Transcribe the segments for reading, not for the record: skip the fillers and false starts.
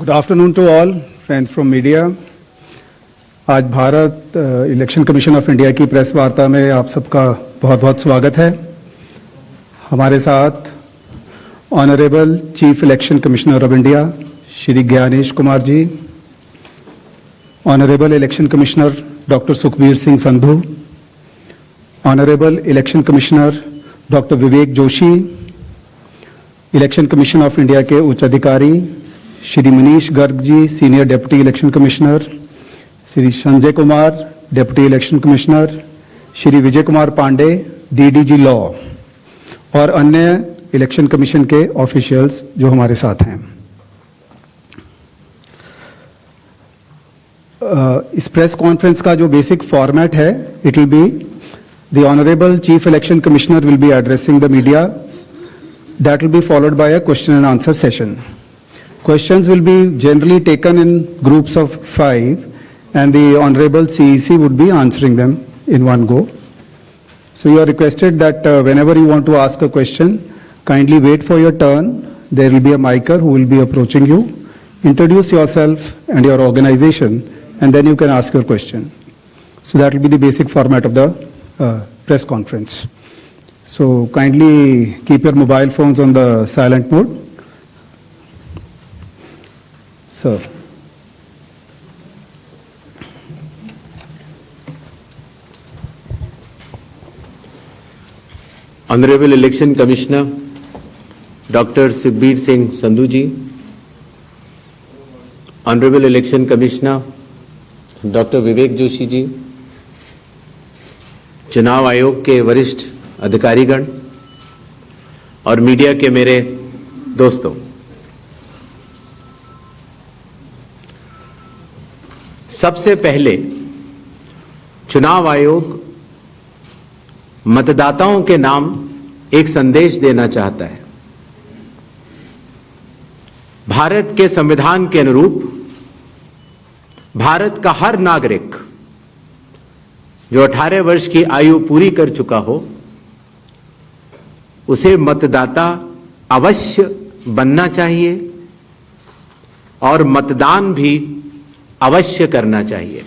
Good afternoon to all friends from media. आज Bharat election commission of India की press वार्ता में आप सबका बहुत बहुत स्वागत है। हमारे साथ honourable chief election commissioner of India Shri Gyanesh Kumar ji, honourable election commissioner doctor Sukhbir Singh Sandhu, honourable election commissioner doctor Vivek Joshi, election commission of India के उच्च अधिकारी Shri Manish Garg ji, senior deputy election commissioner, Shri Sanjay Kumar, deputy election commissioner, Shri Vijay Kumar Pandey, DDG law, और अन्य इलेक्शन कमीशन के ऑफिशियल्स जो हमारे साथ हैं। इस प्रेस कॉन्फ्रेंस का जो बेसिक फॉर्मेट है, it will be the honourable chief election commissioner will be addressing the media, that will be followed by a question and answer session. Questions will be generally taken in groups of 5 and the honorable CEC would be answering them in one go. So you are requested that whenever you want to ask a question, kindly wait for your turn. There will be a micer who will be approaching you. Introduce yourself and your organization and then you can ask your question. So that will be the basic format of the press conference. So kindly keep your mobile phones on the silent mode. Sir. Honorable Election Commissioner Dr. Sukhbir Singh Sandhu ji, Honorable Election Commissioner Dr. Vivek Joshi ji, चुनाव आयोग के वरिष्ठ अधिकारीगण और media के मेरे दोस्तों, सबसे पहले चुनाव आयोग मतदाताओं के नाम एक संदेश देना चाहता है। भारत के संविधान के अनुरूप भारत का हर नागरिक जो 18 वर्ष की आयु पूरी कर चुका हो, उसे मतदाता अवश्य बनना चाहिए और मतदान भी अवश्य करना चाहिए।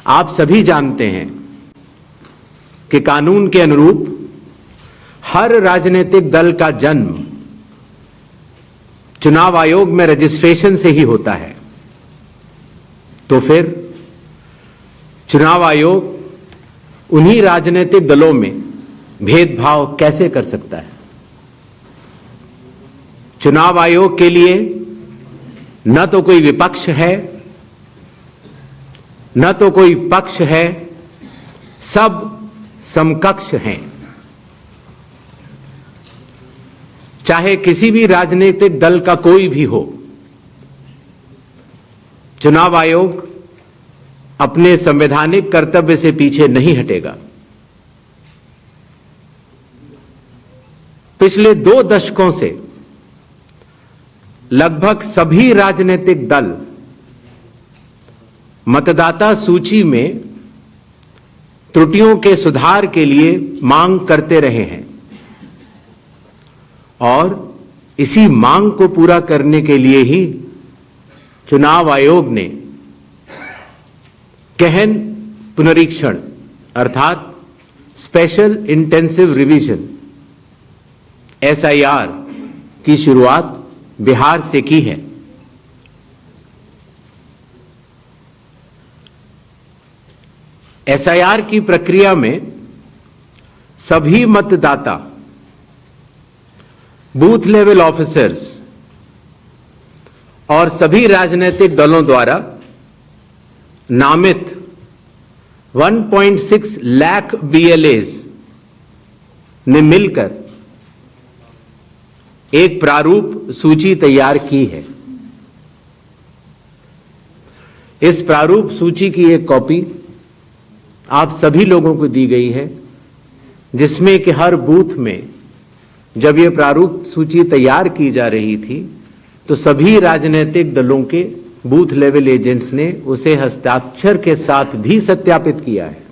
आप सभी जानते हैं कि कानून के अनुरूप हर राजनीतिक दल का जन्म चुनाव आयोग में रजिस्ट्रेशन से ही होता है। तो फिर चुनाव आयोग उन्हीं राजनीतिक दलों में भेदभाव कैसे कर सकता है? चुनाव आयोग के लिए न तो कोई विपक्ष है, न तो कोई पक्ष है, सब समकक्ष हैं। चाहे किसी भी राजनीतिक दल का कोई भी हो, चुनाव आयोग अपने संवैधानिक कर्तव्य से पीछे नहीं हटेगा। पिछले 2 दशकों से लगभग सभी राजनीतिक दल मतदाता सूची में त्रुटियों के सुधार के लिए मांग करते रहे हैं और इसी मांग को पूरा करने के लिए ही चुनाव आयोग ने गहन पुनरीक्षण अर्थात स्पेशल इंटेंसिव रिवीजन SIR की शुरुआत बिहार से की है। SIR की प्रक्रिया में सभी मतदाता, बूथ लेवल ऑफिसर्स और सभी राजनीतिक दलों द्वारा नामित 1.6 लाख BLAs ने मिलकर एक प्रारूप सूची तैयार की है। इस प्रारूप सूची की एक कॉपी आप सभी लोगों को दी गई है, जिसमें कि हर बूथ में जब यह प्रारूप सूची तैयार की जा रही थी तो सभी राजनीतिक दलों के बूथ लेवल एजेंट्स ने उसे हस्ताक्षर के साथ भी सत्यापित किया है।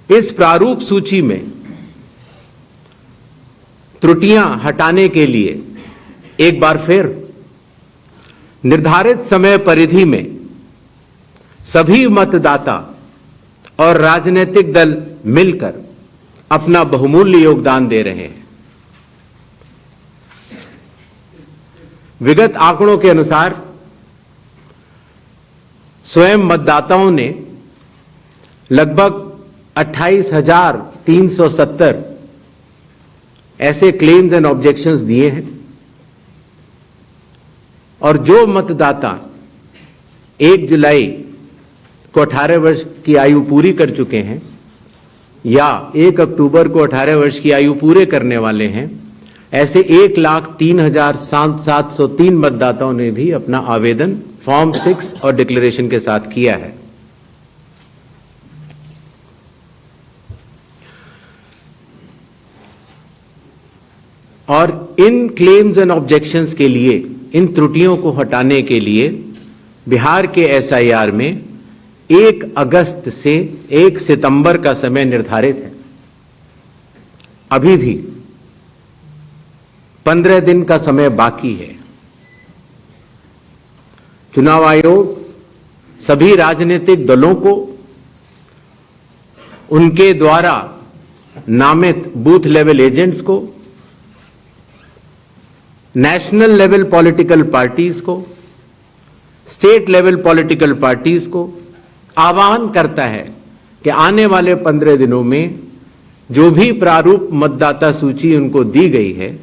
इस प्रारूप सूची में त्रुटियां हटाने के लिए एक बार फिर निर्धारित समय परिधि में सभी मतदाता और राजनीतिक दल मिलकर अपना बहुमूल्य योगदान दे रहे हैं। विगत आंकड़ों के अनुसार स्वयं मतदाताओं ने लगभग 28,370 ऐसे क्लेम्स एंड ऑब्जेक्शंस दिए हैं और जो मतदाता 1 जुलाई को 18 वर्ष की आयु पूरी कर चुके हैं या 1 अक्टूबर को 18 वर्ष की आयु पूरे करने वाले हैं, ऐसे 1,03,703 मतदाताओं ने भी अपना आवेदन फॉर्म 6 और डिक्लेरेशन के साथ किया है। और इन क्लेम्स एंड ऑब्जेक्शंस के लिए, इन त्रुटियों को हटाने के लिए बिहार के एसआईआर में 1 अगस्त से 1 सितंबर का समय निर्धारित है। अभी भी 15 दिन का समय बाकी है। चुनाव आयोग सभी राजनीतिक दलों को उनके द्वारा नामित बूथ लेवल एजेंट्स को, नेशनल लेवल पॉलिटिकल पार्टीज को, स्टेट लेवल पॉलिटिकल पार्टीज को आह्वान करता है कि आने वाले 15 दिनों में जो भी प्रारूप मतदाता सूची उनको दी गई है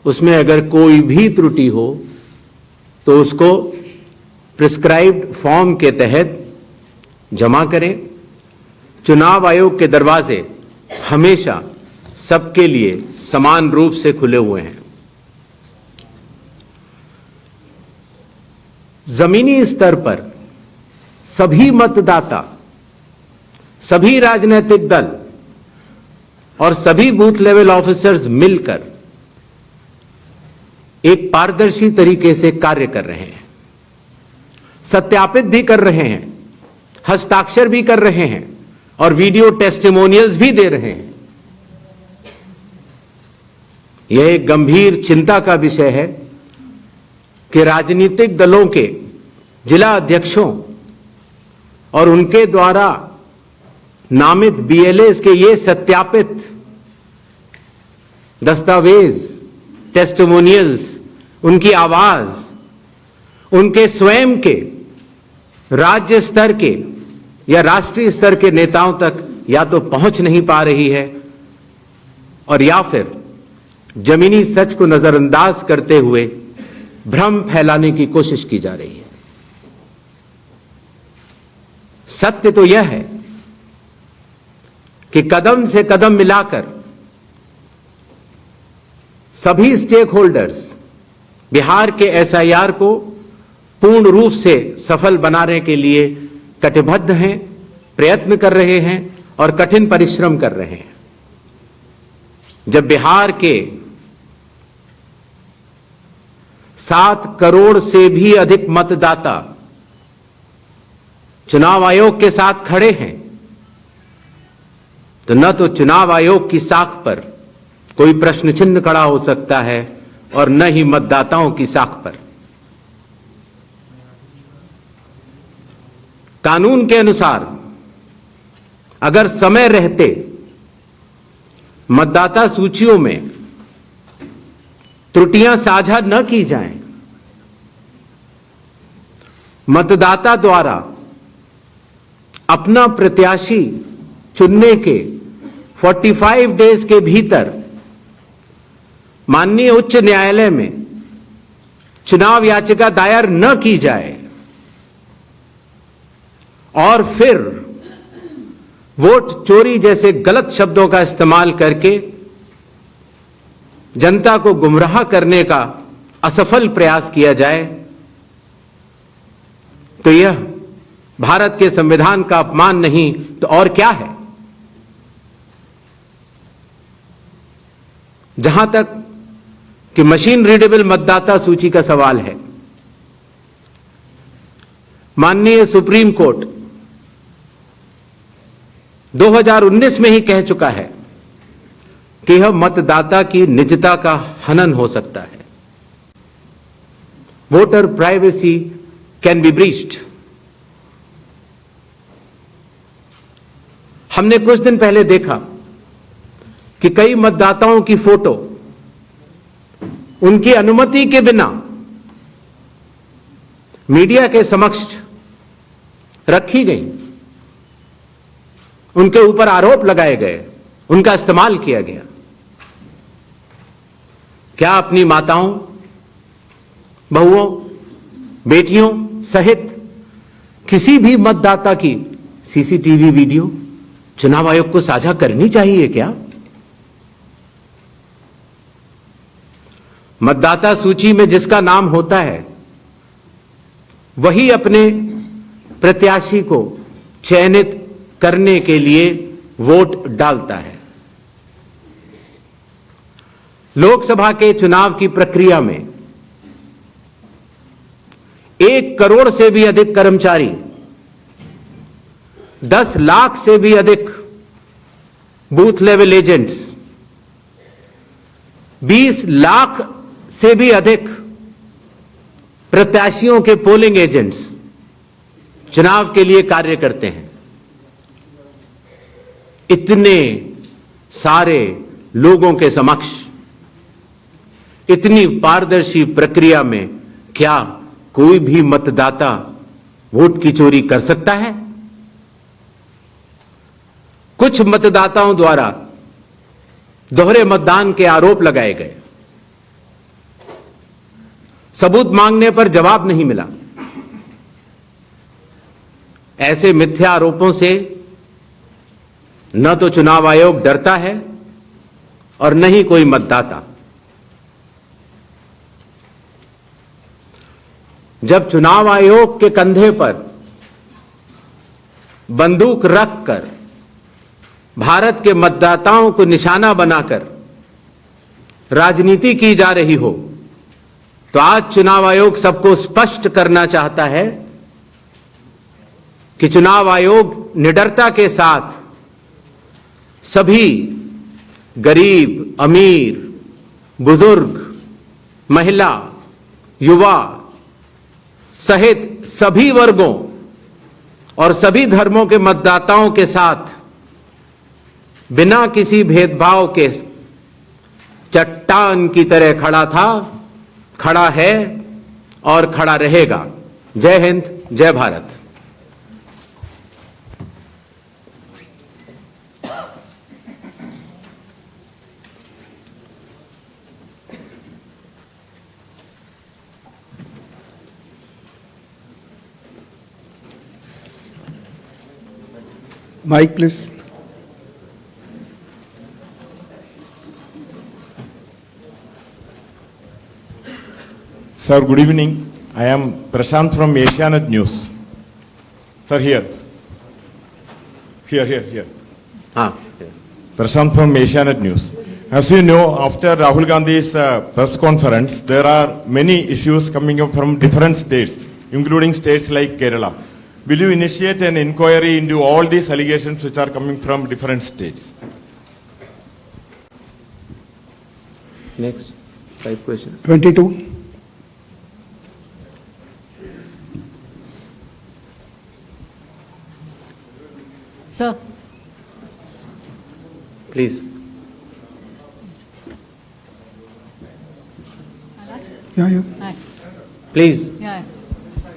उसमें अगर कोई भी त्रुटि हो तो उसको प्रिस्क्राइब्ड फॉर्म के तहत जमा करें। चुनाव आयोग के दरवाजे हमेशा सबके लिए समान रूप से खुले हुए हैं। जमीनी स्तर पर सभी मतदाता, सभी राजनीतिक दल और सभी बूथ लेवल ऑफिसर्स मिलकर एक पारदर्शी तरीके से कार्य कर रहे हैं, सत्यापित भी कर रहे हैं, हस्ताक्षर भी कर रहे हैं और वीडियो टेस्टिमोनियल्स भी दे रहे हैं। यह एक गंभीर चिंता का विषय है कि राजनीतिक दलों के जिला अध्यक्षों और उनके द्वारा नामित बीएलएस के ये सत्यापित दस्तावेज, टेस्टिमोनियल्स, उनकी आवाज उनके स्वयं के राज्य स्तर के या राष्ट्रीय स्तर के नेताओं तक या तो पहुंच नहीं पा रही है और या फिर जमीनी सच को नजरअंदाज करते हुए भ्रम फैलाने की कोशिश की जा रही है। सत्य तो यह है कि कदम से कदम मिलाकर सभी स्टेक होल्डर्स बिहार के एसआईआर को पूर्ण रूप से सफल बनाने के लिए कटिबद्ध हैं, प्रयत्न कर रहे हैं और कठिन परिश्रम कर रहे हैं। जब बिहार के 7 करोड़ से भी अधिक मतदाता चुनाव आयोग के साथ खड़े हैं तो न तो चुनाव आयोग की साख पर कोई प्रश्न चिन्ह खड़ा हो सकता है और न ही मतदाताओं की साख पर। कानून के अनुसार अगर समय रहते मतदाता सूचियों में त्रुटियां साझा न की जाएं, मतदाता द्वारा अपना प्रत्याशी चुनने के 45 डेज के भीतर माननीय उच्च न्यायालय में चुनाव याचिका दायर न की जाए और फिर वोट चोरी जैसे गलत शब्दों का इस्तेमाल करके जनता को गुमराह करने का असफल प्रयास किया जाए तो यह भारत के संविधान का अपमान नहीं तो और क्या है। जहां तक कि मशीन रीडेबल मतदाता सूची का सवाल है, माननीय सुप्रीम कोर्ट 2019 में ही कह चुका है कि यह मतदाता की निजता का हनन हो सकता है। Voter privacy can be breached. हमने कुछ दिन पहले देखा कि कई मतदाताओं की फोटो उनकी अनुमति के बिना मीडिया के समक्ष रखी गई, उनके ऊपर आरोप लगाए गए, उनका इस्तेमाल किया गया। क्या अपनी माताओं, बहुओं, बेटियों सहित किसी भी मतदाता की सीसीटीवी वीडियो चुनाव आयोग को साझा करनी चाहिए क्या? मतदाता सूची में जिसका नाम होता है वही अपने प्रत्याशी को चयनित करने के लिए वोट डालता है। लोकसभा के चुनाव की प्रक्रिया में 1 करोड़ से भी अधिक कर्मचारी, 10 लाख से भी अधिक बूथ लेवल एजेंट्स, 20 लाख से भी अधिक प्रत्याशियों के पोलिंग एजेंट्स चुनाव के लिए कार्य करते हैं। इतने सारे लोगों के समक्ष इतनी पारदर्शी प्रक्रिया में क्या कोई भी मतदाता वोट की चोरी कर सकता है? कुछ मतदाताओं द्वारा दोहरे मतदान के आरोप लगाए गए। सबूत मांगने पर जवाब नहीं मिला। ऐसे मिथ्या आरोपों से न तो चुनाव आयोग डरता है और न ही कोई मतदाता। जब चुनाव आयोग के कंधे पर बंदूक रखकर भारत के मतदाताओं को निशाना बनाकर राजनीति की जा रही हो, तो आज चुनाव आयोग सबको स्पष्ट करना चाहता है कि चुनाव आयोग निडरता के साथ सभी गरीब, अमीर, बुजुर्ग, महिला, युवा सहित सभी वर्गों और सभी धर्मों के मतदाताओं के साथ बिना किसी भेदभाव के चट्टान की तरह खड़ा था, खड़ा है और खड़ा रहेगा। जय हिंद, जय Bharat. Mic, please. Sir, good evening. I am Prashant from Asianet News. Sir, here. Here. हाँ, Prashant from Asianet News. As you know, after Rahul Gandhi's press conference, there are many issues coming up from different states, including states like Kerala. Will you initiate an inquiry into all these allegations which are coming from different states? next 5 questions. 22. Sir, Please. I'll ask. Yeah. Hi. Please, Yeah.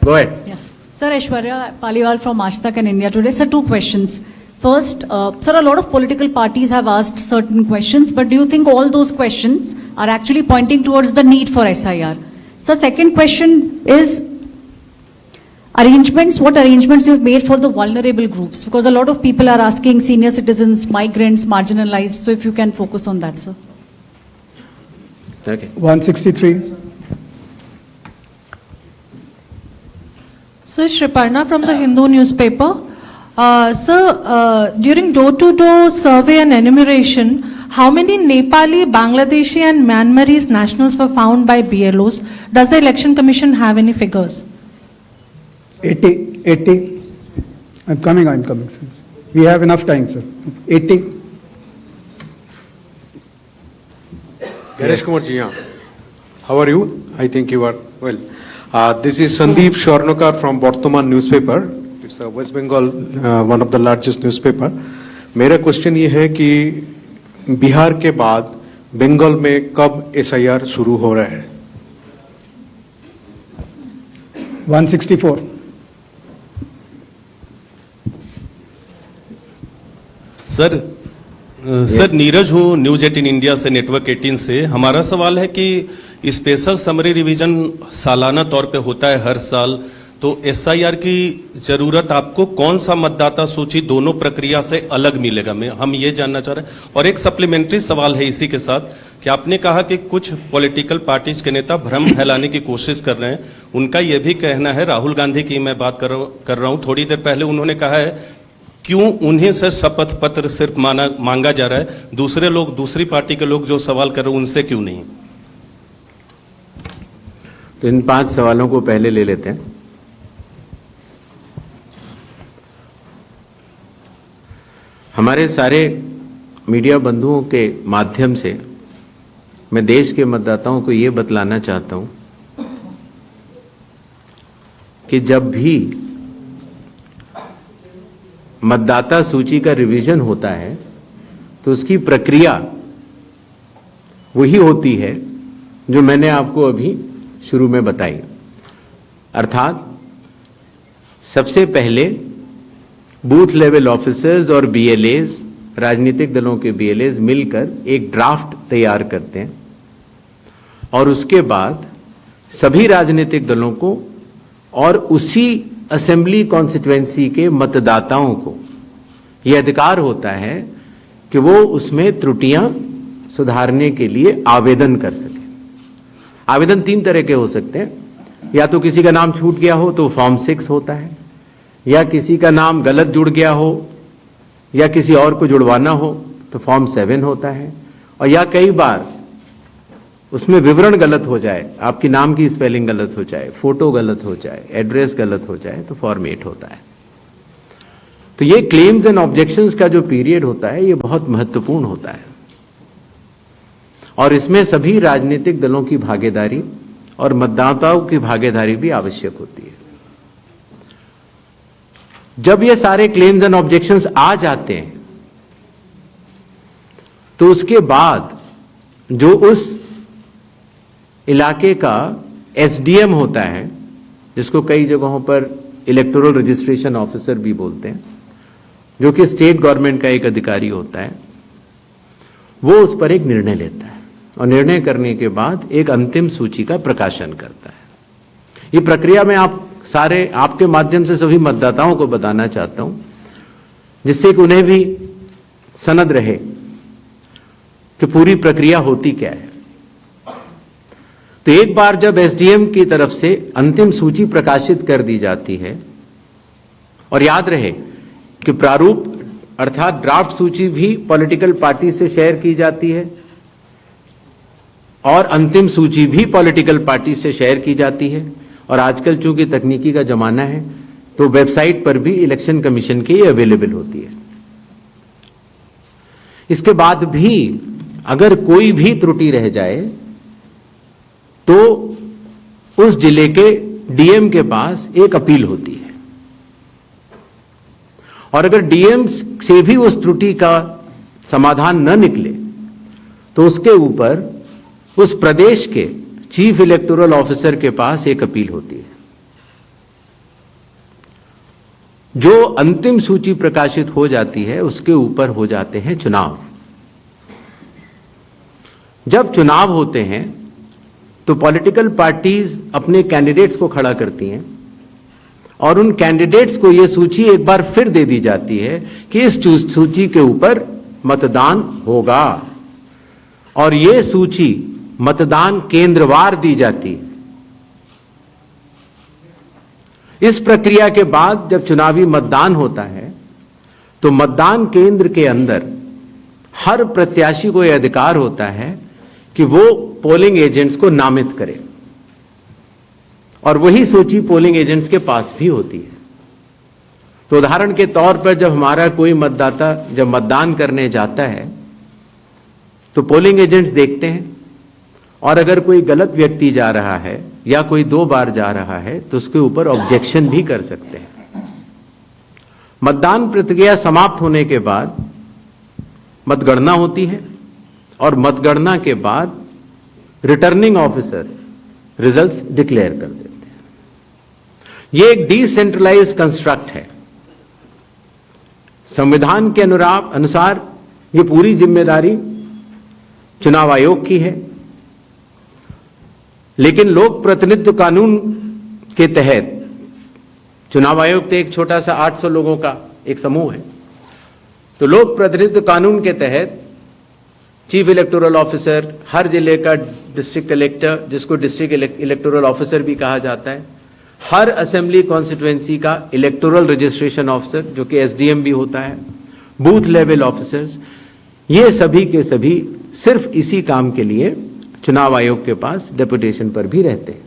go ahead. Yeah. Sir, Aishwarya Paliwal from Aaj and India Today. Sir, 2 questions. First, sir, a lot of political parties have asked certain questions, but do you think all those questions are actually pointing towards the need for SIR? Sir, second question is arrangements, what arrangements you've made for the vulnerable groups? Because a lot of people are asking senior citizens, migrants, marginalized. So if you can focus on that, sir. Okay. 163. Sir, Shriparna from the Hindu newspaper. Sir, during door-to-door survey and enumeration, how many Nepali, Bangladeshi and Myanmarese nationals were found by BLOs? Does the Election Commission have any figures? 80. I'm coming, sir. We have enough time, sir. 80. Ganesh Kumar ji, yeah. How are you? I think you are well. This is Sandeep Shornokar from Bardhaman newspaper. It's a West Bengal, one of the largest newspaper. मेरा question ये है कि बिहार के बाद बंगाल में कब SIR शुरू हो रहा है? 164. सर नीरज हूँ न्यूज 18 इंडिया से, नेटवर्क 18 से। हमारा सवाल है कि स्पेशल समरी रिवीजन सालाना तौर पे होता है हर साल, तो SIR की जरूरत आपको कौन सा मतदाता सूची दोनों प्रक्रिया से अलग मिलेगा, हम ये जानना चाह रहे हैं। और एक सप्लीमेंट्री सवाल है इसी के साथ कि आपने कहा कि कुछ पॉलिटिकल पार्टीज के नेता भ्रम फैलाने की कोशिश कर रहे हैं। उनका यह भी कहना है, राहुल गांधी की मैं बात कर रहा हूं, थोड़ी देर पहले उन्होंने कहा है क्यों उन्हीं से शपथ पत्र सिर्फ मांगा जा रहा है, दूसरे लोग, दूसरी पार्टी के लोग जो सवाल कर रहे हैं उनसे क्यों नहीं। तो इन 5 सवालों को पहले ले लेते हैं। हमारे सारे मीडिया बंधुओं के माध्यम से मैं देश के मतदाताओं को ये बतलाना चाहता हूं कि जब भी मतदाता सूची का रिवीजन होता है तो उसकी प्रक्रिया वही होती है जो मैंने आपको अभी शुरू में बताई। अर्थात सबसे पहले बूथ लेवल ऑफिसर्स और BLAs, राजनीतिक दलों के BLAs मिलकर एक ड्राफ्ट तैयार करते हैं और उसके बाद सभी राजनीतिक दलों को और उसी असेंबली कॉन्स्टिट्यूएंसी के मतदाताओं को यह अधिकार होता है कि वो उसमें त्रुटियां सुधारने के लिए आवेदन कर सके। आवेदन 3 तरह के हो सकते हैं, या तो किसी का नाम छूट गया हो तो फॉर्म 6 होता है, या किसी का नाम गलत जुड़ गया हो या किसी और को जुड़वाना हो तो फॉर्म 7 होता है, और या कई बार उसमें विवरण गलत हो जाए, आपकी नाम की स्पेलिंग गलत हो जाए, फोटो गलत हो जाए, एड्रेस गलत हो जाए तो फॉर्म 8 होता है। तो ये क्लेम्स एंड ऑब्जेक्शंस का जो पीरियड होता है ये बहुत महत्वपूर्ण होता है और इसमें सभी राजनीतिक दलों की भागीदारी और मतदाताओं की भागीदारी भी आवश्यक होती है। जब ये सारे क्लेम्स एंड ऑब्जेक्शंस आ जाते हैं तो उसके बाद जो उस इलाके का SDM होता है, जिसको कई जगहों पर इलेक्टोरल रजिस्ट्रेशन ऑफिसर भी बोलते हैं, जो कि स्टेट गवर्नमेंट का एक अधिकारी होता है, वो उस पर एक निर्णय लेता है और निर्णय करने के बाद एक अंतिम सूची का प्रकाशन करता है। ये प्रक्रिया में आप सारे, आपके माध्यम से सभी मतदाताओं को बताना चाहता हूं, जिससे कि उन्हें भी सनद रहे कि पूरी प्रक्रिया होती क्या है। तो एक बार जब SDM की तरफ से अंतिम सूची प्रकाशित कर दी जाती है, और याद रहे कि प्रारूप अर्थात ड्राफ्ट सूची भी पॉलिटिकल पार्टी से शेयर की जाती है और अंतिम सूची भी पॉलिटिकल पार्टी से शेयर की जाती है, और आजकल चूंकि तकनीकी का जमाना है तो वेबसाइट पर भी इलेक्शन कमीशन की अवेलेबल होती है। इसके बाद भी अगर कोई भी त्रुटि रह जाए तो उस जिले के DM के पास एक अपील होती है, और अगर DM से भी उस त्रुटि का समाधान न निकले तो उसके ऊपर उस प्रदेश के चीफ इलेक्टोरल ऑफिसर के पास एक अपील होती है। जो अंतिम सूची प्रकाशित हो जाती है उसके ऊपर हो जाते हैं चुनाव। जब चुनाव होते हैं तो पॉलिटिकल पार्टीज अपने कैंडिडेट्स को खड़ा करती हैं और उन कैंडिडेट्स को यह सूची एक बार फिर दे दी जाती है कि इस सूची के ऊपर मतदान होगा, और यह सूची मतदान केंद्रवार दी जाती है। इस प्रक्रिया के बाद जब चुनावी मतदान होता है तो मतदान केंद्र के अंदर हर प्रत्याशी को यह अधिकार होता है कि वो पोलिंग एजेंट्स को नामित करे, और वही सूची पोलिंग एजेंट्स के पास भी होती है। तो उदाहरण के तौर पर जब हमारा कोई मतदाता जब मतदान करने जाता है तो पोलिंग एजेंट्स देखते हैं और अगर कोई गलत व्यक्ति जा रहा है या कोई 2 बार जा रहा है तो उसके ऊपर ऑब्जेक्शन भी कर सकते हैं। मतदान प्रक्रिया समाप्त होने के बाद मतगणना होती है और मतगणना के बाद रिटर्निंग ऑफिसर रिजल्ट्स डिक्लेयर कर देते हैं। यह एक डिसेंट्रलाइज्ड कंस्ट्रक्ट है। संविधान के अनुसार ये पूरी जिम्मेदारी चुनाव आयोग की है, लेकिन लोक प्रतिनिधित्व कानून के तहत चुनाव आयोग तो एक छोटा सा 800 लोगों का एक समूह है, तो लोक प्रतिनिधित्व कानून के तहत चीफ इलेक्टोरल ऑफिसर, हर जिले का डिस्ट्रिक्ट कलेक्टर, जिसको डिस्ट्रिक्ट इलेक्टोरल ऑफिसर भी कहा जाता है, हर असेंबली कॉन्स्टिट्यूएंसी का इलेक्टोरल रजिस्ट्रेशन ऑफिसर जो कि एसडीएम भी होता है, बूथ लेवल ऑफिसर्स, ये सभी के सभी सिर्फ इसी काम के लिए चुनाव आयोग के पास डेपुटेशन पर भी रहते हैं,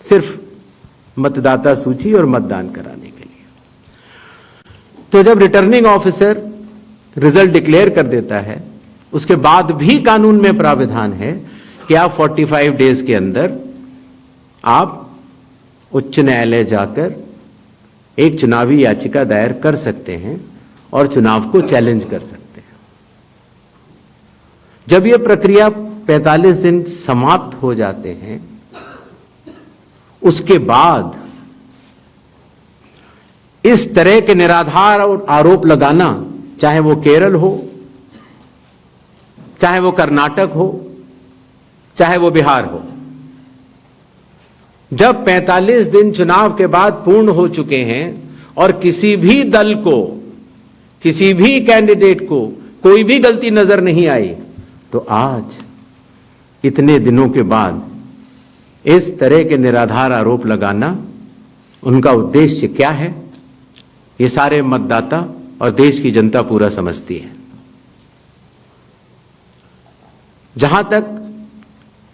सिर्फ मतदाता सूची और मतदान कराने के लिए। तो जब रिटर्निंग ऑफिसर रिजल्ट डिक्लेयर कर देता है, उसके बाद भी कानून में प्राविधान है कि आप 45 डेज के अंदर आप उच्च न्यायालय जाकर एक चुनावी याचिका दायर कर सकते हैं और चुनाव को चैलेंज कर सकते हैं। जब यह प्रक्रिया 45 दिन समाप्त हो जाते हैं, उसके बाद इस तरह के निराधार और आरोप लगाना, चाहे वो केरल हो, चाहे वो कर्नाटक हो, चाहे वो बिहार हो, जब 45 दिन चुनाव के बाद पूर्ण हो चुके हैं और किसी भी दल को, किसी भी कैंडिडेट को कोई भी गलती नजर नहीं आई, तो आज इतने दिनों के बाद इस तरह के निराधार आरोप लगाना, उनका उद्देश्य क्या है, ये सारे मतदाता और देश की जनता पूरा समझती है। जहां तक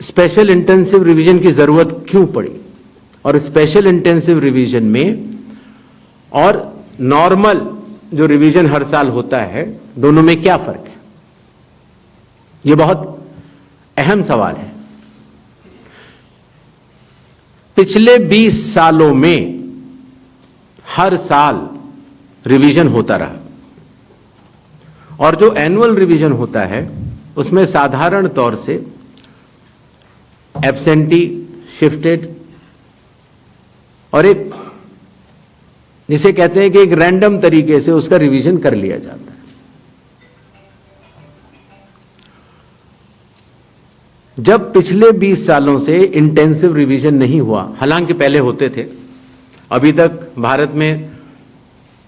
स्पेशल इंटेंसिव रिवीजन की जरूरत क्यों पड़ी और स्पेशल इंटेंसिव रिवीजन में और नॉर्मल जो रिवीजन हर साल होता है, दोनों में क्या फर्क है, यह बहुत अहम सवाल है। पिछले 20 सालों में हर साल रिवीजन होता रहा और जो एनुअल रिवीजन होता है उसमें साधारण तौर से एब्सेंटी, शिफ्टेड और एक जिसे कहते हैं कि एक रैंडम तरीके से उसका रिवीजन कर लिया जाता है। जब पिछले 20 सालों से इंटेंसिव रिवीजन नहीं हुआ, हालांकि पहले होते थे, अभी तक भारत में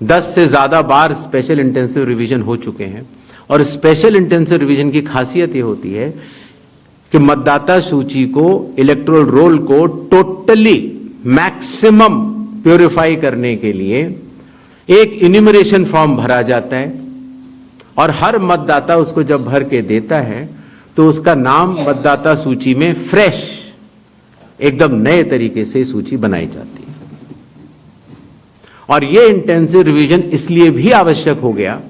10 से ज्यादा बार स्पेशल इंटेंसिव रिवीजन हो चुके हैं और स्पेशल इंटेंसिव रिवीजन की खासियत यह होती है कि मतदाता सूची को, इलेक्टोरल रोल को टोटली मैक्सिमम प्यूरिफाई करने के लिए एक इन्यूमरेशन फॉर्म भरा जाता है और हर मतदाता उसको जब भर के देता है तो उसका नाम मतदाता सूची में फ्रेश, एकदम नए तरीके से सूची बनाई जाती है। और यह इंटेंसिव रिवीजन इसलिए भी आवश्यक हो गया,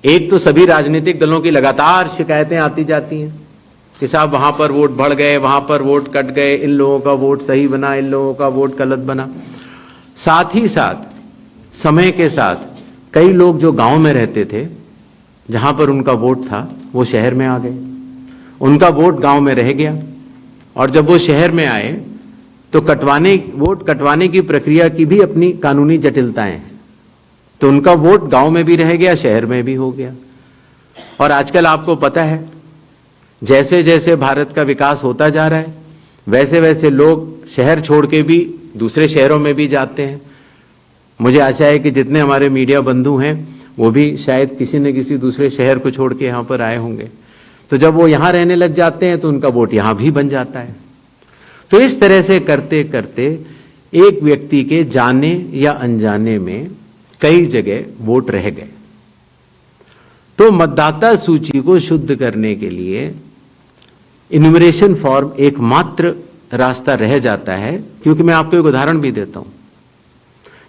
एक तो सभी राजनीतिक दलों की लगातार शिकायतें आती जाती हैं कि साहब वहां पर वोट बढ़ गए, वहां पर वोट कट गए, इन लोगों का वोट सही बना, इन लोगों का वोट गलत बना। साथ ही साथ समय के साथ कई लोग जो गांव में रहते थे, जहां पर उनका वोट था, वो शहर में आ गए, उनका वोट गांव में रह गया और जब वो शहर में आए तो वोट कटवाने की प्रक्रिया की भी अपनी कानूनी जटिलताएं हैं, तो उनका वोट गांव में भी रह गया, शहर में भी हो गया। और आजकल आपको पता है, जैसे जैसे भारत का विकास होता जा रहा है, वैसे वैसे लोग शहर छोड़ के भी दूसरे शहरों में भी जाते हैं। मुझे आशा है कि जितने हमारे मीडिया बंधु हैं वो भी शायद किसी न किसी दूसरे शहर को छोड़ के यहां पर आए होंगे, तो जब वो यहां रहने लग जाते हैं तो उनका वोट यहां भी बन जाता है। तो इस तरह से करते करते एक व्यक्ति के जाने या अनजाने में कई जगह वोट रह गए। तो मतदाता सूची को शुद्ध करने के लिए इन्यूमरेशन फॉर्म एकमात्र रास्ता रह जाता है, क्योंकि मैं आपको एक उदाहरण भी देता हूं।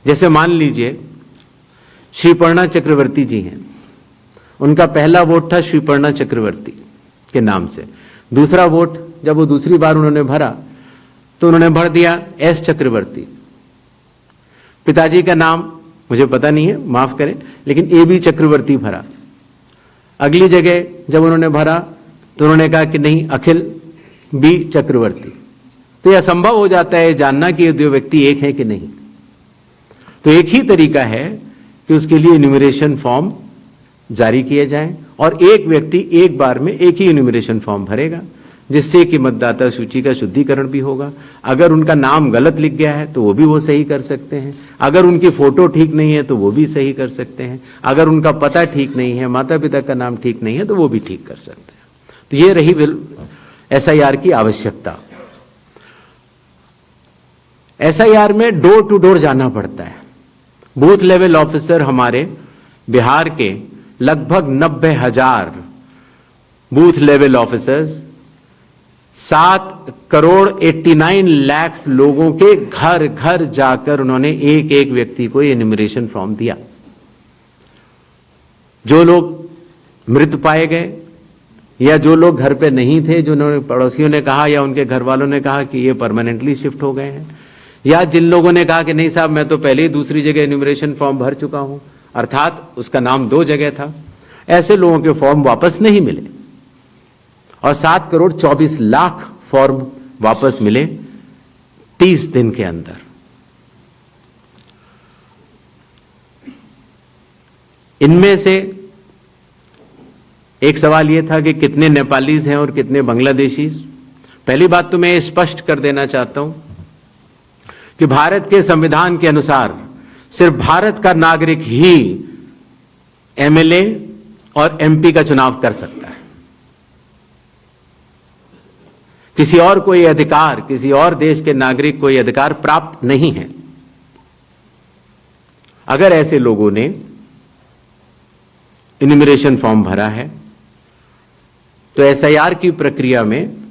जैसे मान लीजिए श्रीपर्णा चक्रवर्ती जी हैं, उनका पहला वोट था श्रीपर्णा चक्रवर्ती के नाम से, दूसरा वोट जब वो दूसरी बार उन्होंने भरा तो उन्होंने भर दिया एस चक्रवर्ती। पिताजी का नाम मुझे पता नहीं है, माफ करें, लेकिन ए बी चक्रवर्ती भरा। अगली जगह जब उन्होंने भरा तो उन्होंने कहा कि नहीं, अखिल बी चक्रवर्ती। तो यह संभव हो जाता है जानना कि ये दो व्यक्ति एक है कि नहीं। तो एक ही तरीका है कि उसके लिए इन्यूमरेशन फॉर्म जारी किए जाएं और एक व्यक्ति एक बार में एक ही इन्यूमरेशन फॉर्म भरेगा, जिससे कि मतदाता सूची का शुद्धिकरण भी होगा। अगर उनका नाम गलत लिख गया है तो वो भी वो सही कर सकते हैं, अगर उनकी फोटो ठीक नहीं है तो वो भी सही कर सकते हैं, अगर उनका पता ठीक नहीं है, माता पिता का नाम ठीक नहीं है तो वो भी ठीक कर सकते हैं। तो ये रही SIR की आवश्यकता। SIR में डोर टू डोर जाना पड़ता है। बूथ लेवल ऑफिसर हमारे बिहार के लगभग 90,000 बूथ लेवल ऑफिसर्स 7,89,00,000 लोगों के घर घर जाकर उन्होंने एक एक व्यक्ति को एन्यूमरेशन फॉर्म दिया। जो लोग मृत पाए गए या जो लोग घर पे नहीं थे, जो उन्होंने पड़ोसियों ने कहा या उनके घर वालों ने कहा कि ये परमानेंटली शिफ्ट हो गए हैं, या जिन लोगों ने कहा कि नहीं साहब मैं तो पहले ही दूसरी जगह एन्यूमरेशन फॉर्म भर चुका हूं, अर्थात उसका नाम 2 जगह था, ऐसे लोगों के फॉर्म वापस नहीं मिले और 7,24,00,000 फॉर्म वापस मिले 30 दिन के अंदर। इनमें से एक सवाल यह था कि कितने नेपालीज हैं और कितने बांग्लादेशीज। पहली बात तो मैं स्पष्ट कर देना चाहता हूं कि भारत के संविधान के अनुसार सिर्फ भारत का नागरिक ही MLA और MP का चुनाव कर सकता है। किसी और कोई अधिकार, किसी और देश के नागरिक कोई अधिकार प्राप्त नहीं है। अगर ऐसे लोगों ने इन्यूमरेशन फॉर्म भरा है तो SIR की प्रक्रिया में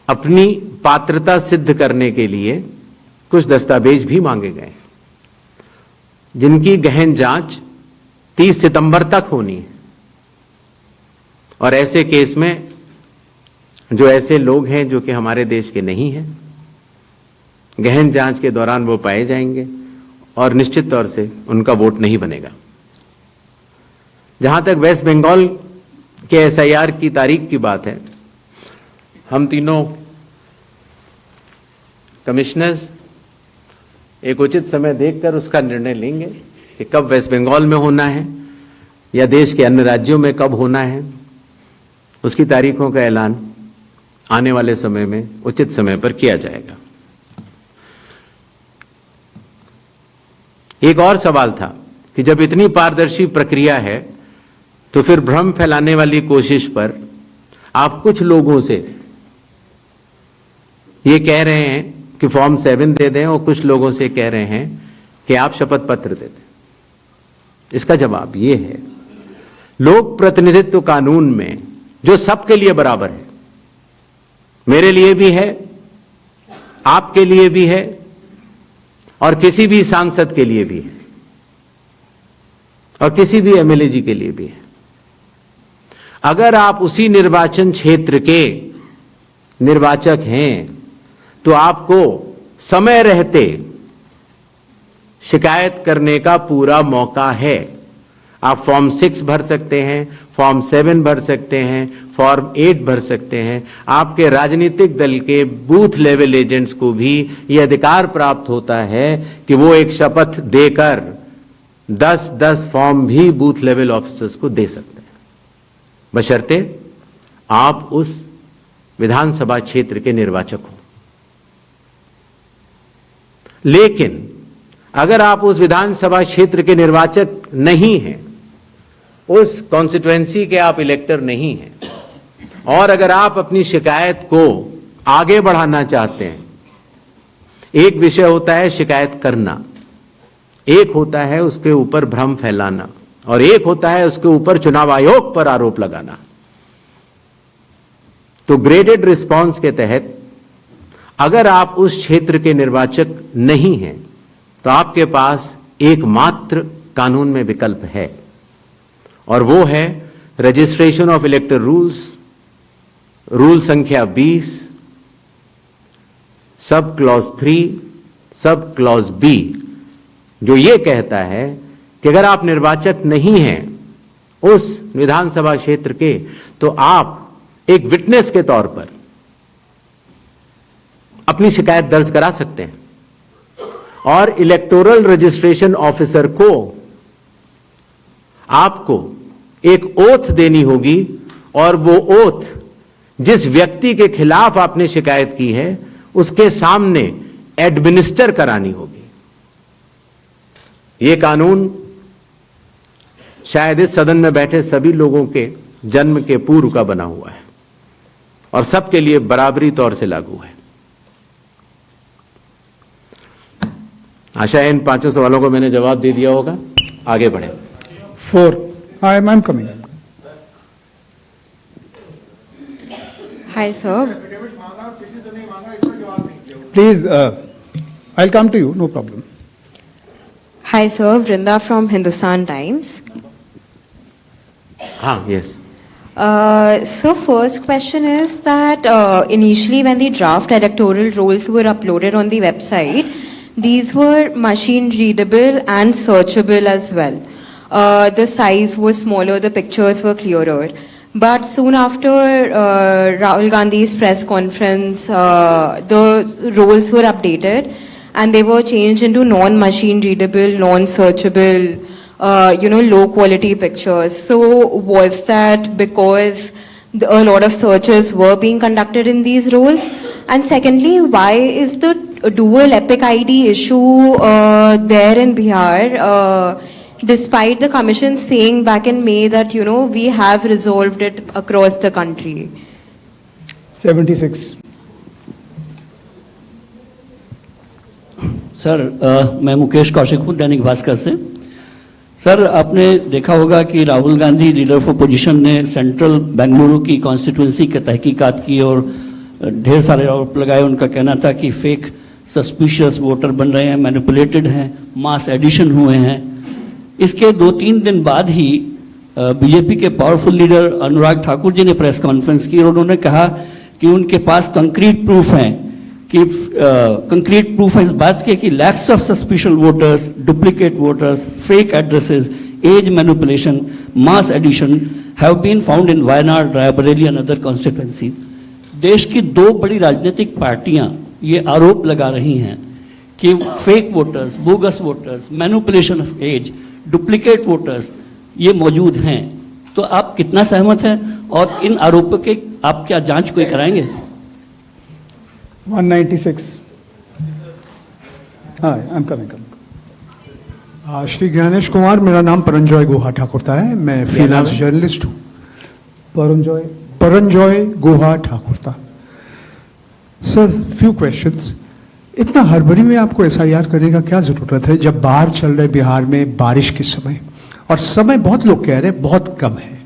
अपनी पात्रता सिद्ध करने के लिए कुछ दस्तावेज भी मांगे गए, जिनकी गहन जांच 30 सितंबर तक होनी है। और ऐसे केस में जो ऐसे लोग हैं जो कि हमारे देश के नहीं हैं, गहन जांच के दौरान वो पाए जाएंगे और निश्चित तौर से उनका वोट नहीं बनेगा। जहां तक वेस्ट बंगाल के SIR की तारीख की बात है, हम तीनों कमिश्नर्स एक उचित समय देखकर उसका निर्णय लेंगे कि कब वेस्ट बंगाल में होना है या देश के अन्य राज्यों में कब होना है। उसकी तारीखों का ऐलान आने वाले समय में उचित समय पर किया जाएगा। एक और सवाल था कि जब इतनी पारदर्शी प्रक्रिया है तो फिर भ्रम फैलाने वाली कोशिश पर आप कुछ लोगों से ये कह रहे हैं कि फॉर्म 7 दे दें और कुछ लोगों से कह रहे हैं कि आप शपथ पत्र दे दें। इसका जवाब ये है, लोक प्रतिनिधित्व कानून में जो सबके लिए बराबर है, मेरे लिए भी है, आपके लिए भी है और किसी भी सांसद के लिए भी है और किसी भी MLA जी के लिए भी है। अगर आप उसी निर्वाचन क्षेत्र के निर्वाचक हैं तो आपको समय रहते शिकायत करने का पूरा मौका है। आप फॉर्म 6 भर सकते हैं, फॉर्म 7 भर सकते हैं, फॉर्म 8 भर सकते हैं। आपके राजनीतिक दल के बूथ लेवल एजेंट्स को भी यह अधिकार प्राप्त होता है कि वो एक शपथ देकर 10-10 फॉर्म भी बूथ लेवल ऑफिसर्स को दे सकते हैं, बशर्ते आप उस विधानसभा क्षेत्र के निर्वाचक हो। लेकिन अगर आप उस विधानसभा क्षेत्र के निर्वाचक नहीं हैं, उस कॉन्स्टिट्यूएंसी के आप इलेक्टर नहीं हैं, और अगर आप अपनी शिकायत को आगे बढ़ाना चाहते हैं, एक विषय होता है शिकायत करना, एक होता है उसके ऊपर भ्रम फैलाना, और एक होता है उसके ऊपर चुनाव आयोग पर आरोप लगाना। तो ग्रेडेड रिस्पांस के तहत अगर आप उस क्षेत्र के निर्वाचक नहीं हैं तो आपके पास एकमात्र कानून में विकल्प है, और वो है रजिस्ट्रेशन ऑफ इलेक्टर रूल्स रूल संख्या 20 sub clause 3 sub clause B, जो ये कहता है कि अगर आप निर्वाचक नहीं हैं उस विधानसभा क्षेत्र के, तो आप एक विटनेस के तौर पर अपनी शिकायत दर्ज करा सकते हैं और इलेक्टोरल रजिस्ट्रेशन ऑफिसर को आपको एक ओथ देनी होगी और वो ओथ जिस व्यक्ति के खिलाफ आपने शिकायत की है उसके सामने एडमिनिस्टर करानी होगी। ये कानून शायद इस सदन में बैठे सभी लोगों के जन्म के पूर्व का बना हुआ है और सबके लिए बराबरी तौर से लागू है। आशा है इन 5 सवालों को मैंने जवाब दे दिया होगा। आगे बढ़े। 4. I'm coming. Hi, sir. Please, I'll come to you, no problem. Hi, sir. Vrinda from Hindustan Times. Yes. So, first question is that initially when the draft electoral rolls were uploaded on the website, these were machine readable and searchable as well. The size was smaller, the pictures were clearer. But soon after Rahul Gandhi's press conference, the rolls were updated and they were changed into non-machine readable, non-searchable, low quality pictures. So was that because a lot of searches were being conducted in these rolls? And secondly, why is the dual epic ID issue there in Bihar? Despite the commission saying back in May that, we have resolved it across the country. 76. Sir मैं मुकेश कौशिक हूँ दैनिक भास्कर से। Sir आपने देखा होगा कि Rahul Gandhi leader of opposition ने central Bengaluru की constituency की तहकीकात की और ढेर सारे आरोप लगाए। उनका कहना था कि फेक सस्पिशियस वोटर बन रहे हैं, मैनिपुलेटेड हैं, मास एडिशन हुए हैं। इसके 2-3 दिन बाद ही बीजेपी के पावरफुल लीडर अनुराग ठाकुर जी ने प्रेस कॉन्फ्रेंस की और उन्होंने कहा कि उनके पास कंक्रीट प्रूफ हैं कि कंक्रीट प्रूफ है इस बात के कि lakhs of suspicious voters, duplicate voters, fake addresses, age manipulation, mass addition have been found in Wayanad, Raebareli and other constituency. देश की 2 बड़ी राजनीतिक पार्टियां ये आरोप लगा रही हैं कि fake voters, bogus voters, manipulation of age, duplicate voters ये मौजूद हैं। तो आप कितना सहमत हैं और इन आरोपों के आप क्या जांच कोई कराएंगे? 196. Hi, I'm coming. Shri Gyanesh Kumar, मेरा नाम परंजॉय गुहा ठाकुरता है, मैं फ्रीलांस जर्नलिस्ट हूँ। Paranjoy Guha Thakurta. Sir, few questions. इतना हड़बड़ी में आपको एसआईआर करने का क्या जरूरत है जब बाहर चल रहे बिहार में बारिश के समय, और समय बहुत लोग कह रहे हैं बहुत कम है।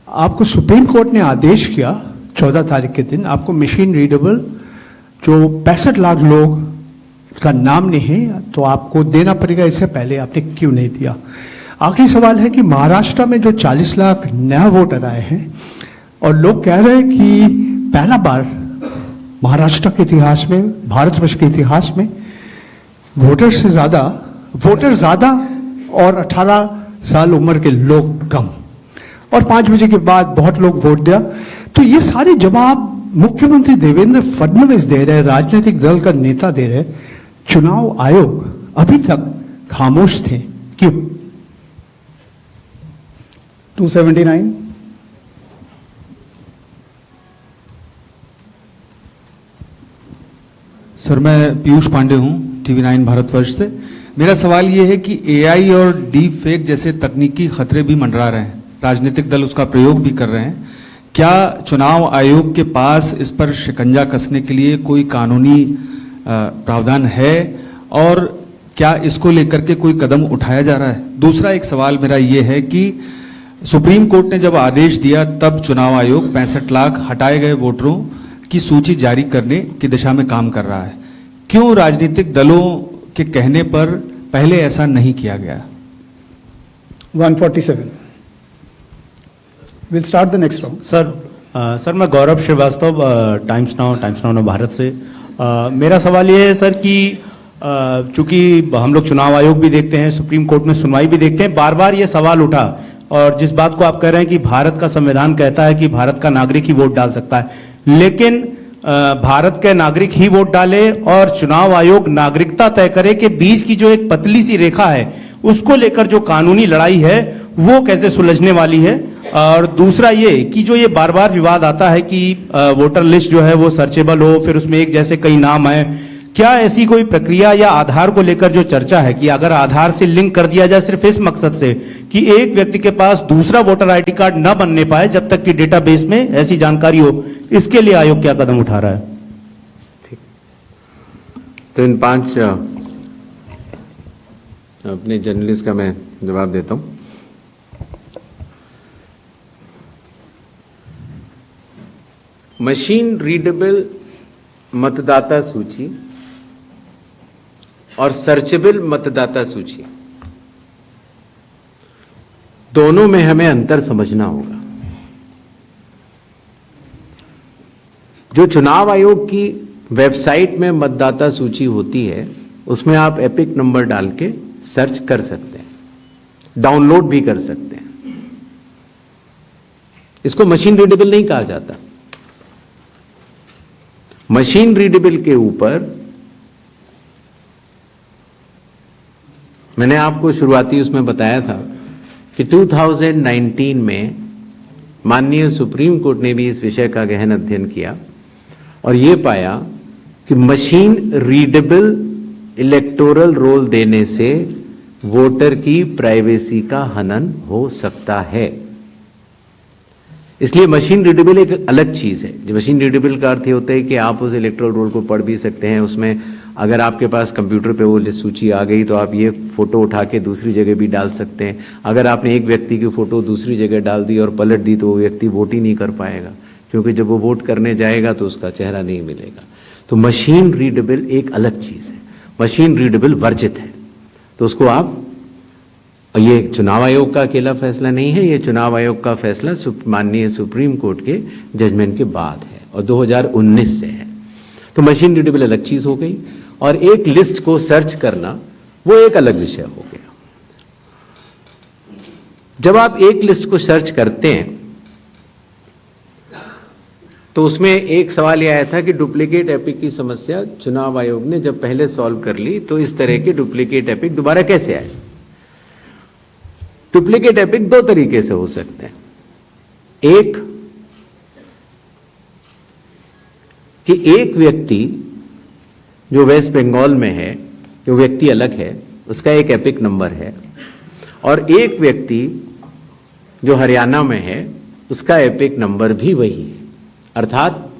आपको सुप्रीम कोर्ट ने आदेश किया 14 तारीख के दिन, आपको मशीन रीडेबल जो 65 लाख लोग का नाम नहीं है तो आपको देना पड़ेगा। इससे पहले आपने क्यों नहीं दिया? आखिरी सवाल है कि महाराष्ट्र में जो 40 लाख नया वोटर आए हैं और लोग कह रहे हैं कि पहला बार महाराष्ट्र के इतिहास में, भारतवर्ष के इतिहास में वोटर ज्यादा और 18 साल उम्र के लोग कम, और 5 बजे के बाद बहुत लोग वोट दिया। तो ये सारे जवाब मुख्यमंत्री देवेंद्र फडणवीस दे रहे हैं, राजनीतिक दल का नेता दे रहे हैं, चुनाव आयोग अभी तक खामोश थे, क्यों? 279. सर, मैं पीयूष पांडे हूं TV9 भारतवर्ष से। मेरा सवाल ये है कि एआई और डीप फेक जैसे तकनीकी खतरे भी मंडरा रहे हैं, राजनीतिक दल उसका प्रयोग भी कर रहे हैं। क्या चुनाव आयोग के पास इस पर शिकंजा कसने के लिए कोई कानूनी प्रावधान है और क्या इसको लेकर के कोई कदम उठाया जा रहा है? दूसरा एक सवाल मेरा ये है कि सुप्रीम कोर्ट ने जब आदेश दिया तब चुनाव आयोग 65 लाख हटाए गए वोटरों की सूची जारी करने की दिशा में काम कर रहा है। क्यों राजनीतिक दलों के कहने पर पहले ऐसा नहीं किया गया? 147. We'll start the next round. Sir sir मैं गौरव श्रीवास्तव टाइम्स नाउ भारत से। मेरा सवाल ये है सर कि चूंकि हम लोग चुनाव आयोग भी देखते हैं, सुप्रीम कोर्ट में सुनवाई भी देखते हैं, बार बार ये सवाल उठा, और जिस बात को आप कह रहे हैं कि भारत का संविधान कहता है कि भारत का नागरिक ही वोट डाल सकता है, लेकिन भारत के नागरिक ही वोट डाले और चुनाव आयोग नागरिकता तय करे कि बीच की जो एक पतली सी रेखा है उसको लेकर जो कानूनी लड़ाई है वो कैसे सुलझने वाली है। और दूसरा ये कि जो ये बार बार विवाद आता है कि वोटर लिस्ट जो है वो सर्चेबल हो, फिर उसमें एक जैसे कई नाम है, क्या ऐसी कोई प्रक्रिया या आधार को लेकर जो चर्चा है कि अगर आधार से लिंक कर दिया जाए सिर्फ इस मकसद से कि एक व्यक्ति के पास दूसरा वोटर आईडी कार्ड न बनने पाए जब तक कि डेटाबेस में ऐसी जानकारी हो, इसके लिए आयोग क्या कदम उठा रहा है? ठीक, तो इन 5 अपने जर्नलिस्ट का मैं जवाब देता हूं। मशीन रीडेबल मतदाता सूची और सर्चेबल मतदाता सूची, दोनों में हमें अंतर समझना होगा। जो चुनाव आयोग की वेबसाइट में मतदाता सूची होती है उसमें आप एपिक नंबर डाल के सर्च कर सकते हैं, डाउनलोड भी कर सकते हैं। इसको मशीन रीडेबल नहीं कहा जाता। मशीन रीडेबल के ऊपर मैंने आपको शुरुआती उसमें बताया था कि 2019 में माननीय सुप्रीम कोर्ट ने भी इस विषय का गहन अध्ययन किया और यह पाया कि मशीन रीडेबल इलेक्टोरल रोल देने से वोटर की प्राइवेसी का हनन हो सकता है। इसलिए मशीन रीडेबल एक अलग चीज है। जो मशीन रीडेबल का अर्थ होता है कि आप उस इलेक्टोरल रोल को पढ़ भी सकते हैं, उसमें अगर आपके पास कंप्यूटर पे वो लिस्ट सूची आ गई तो आप ये फोटो उठा के दूसरी जगह भी डाल सकते हैं। अगर आपने एक व्यक्ति की फोटो दूसरी जगह डाल दी और पलट दी तो वो व्यक्ति वोट ही नहीं कर पाएगा, क्योंकि जब वो वोट करने जाएगा तो उसका चेहरा नहीं मिलेगा। तो मशीन रीडेबल एक अलग चीज है, मशीन रीडेबल वर्जित है। तो उसको आप, ये चुनाव आयोग का अकेला फैसला नहीं है, ये चुनाव आयोग का फैसला माननीय सुप्रीम कोर्ट के जजमेंट के बाद है और 2019 से है। तो मशीन रीडेबल अलग चीज हो गई और एक लिस्ट को सर्च करना वो एक अलग विषय हो गया। जब आप एक लिस्ट को सर्च करते हैं तो उसमें एक सवाल यह आया था कि डुप्लीकेट एपिक की समस्या चुनाव आयोग ने जब पहले सॉल्व कर ली तो इस तरह के डुप्लीकेट एपिक दोबारा कैसे आए। डुप्लीकेट एपिक 2 तरीके से हो सकते हैं। एक कि एक व्यक्ति जो वेस्ट बंगाल में है, जो व्यक्ति अलग है, उसका एक एपिक नंबर है, और एक व्यक्ति जो हरियाणा में है उसका एपिक नंबर भी वही है। अर्थात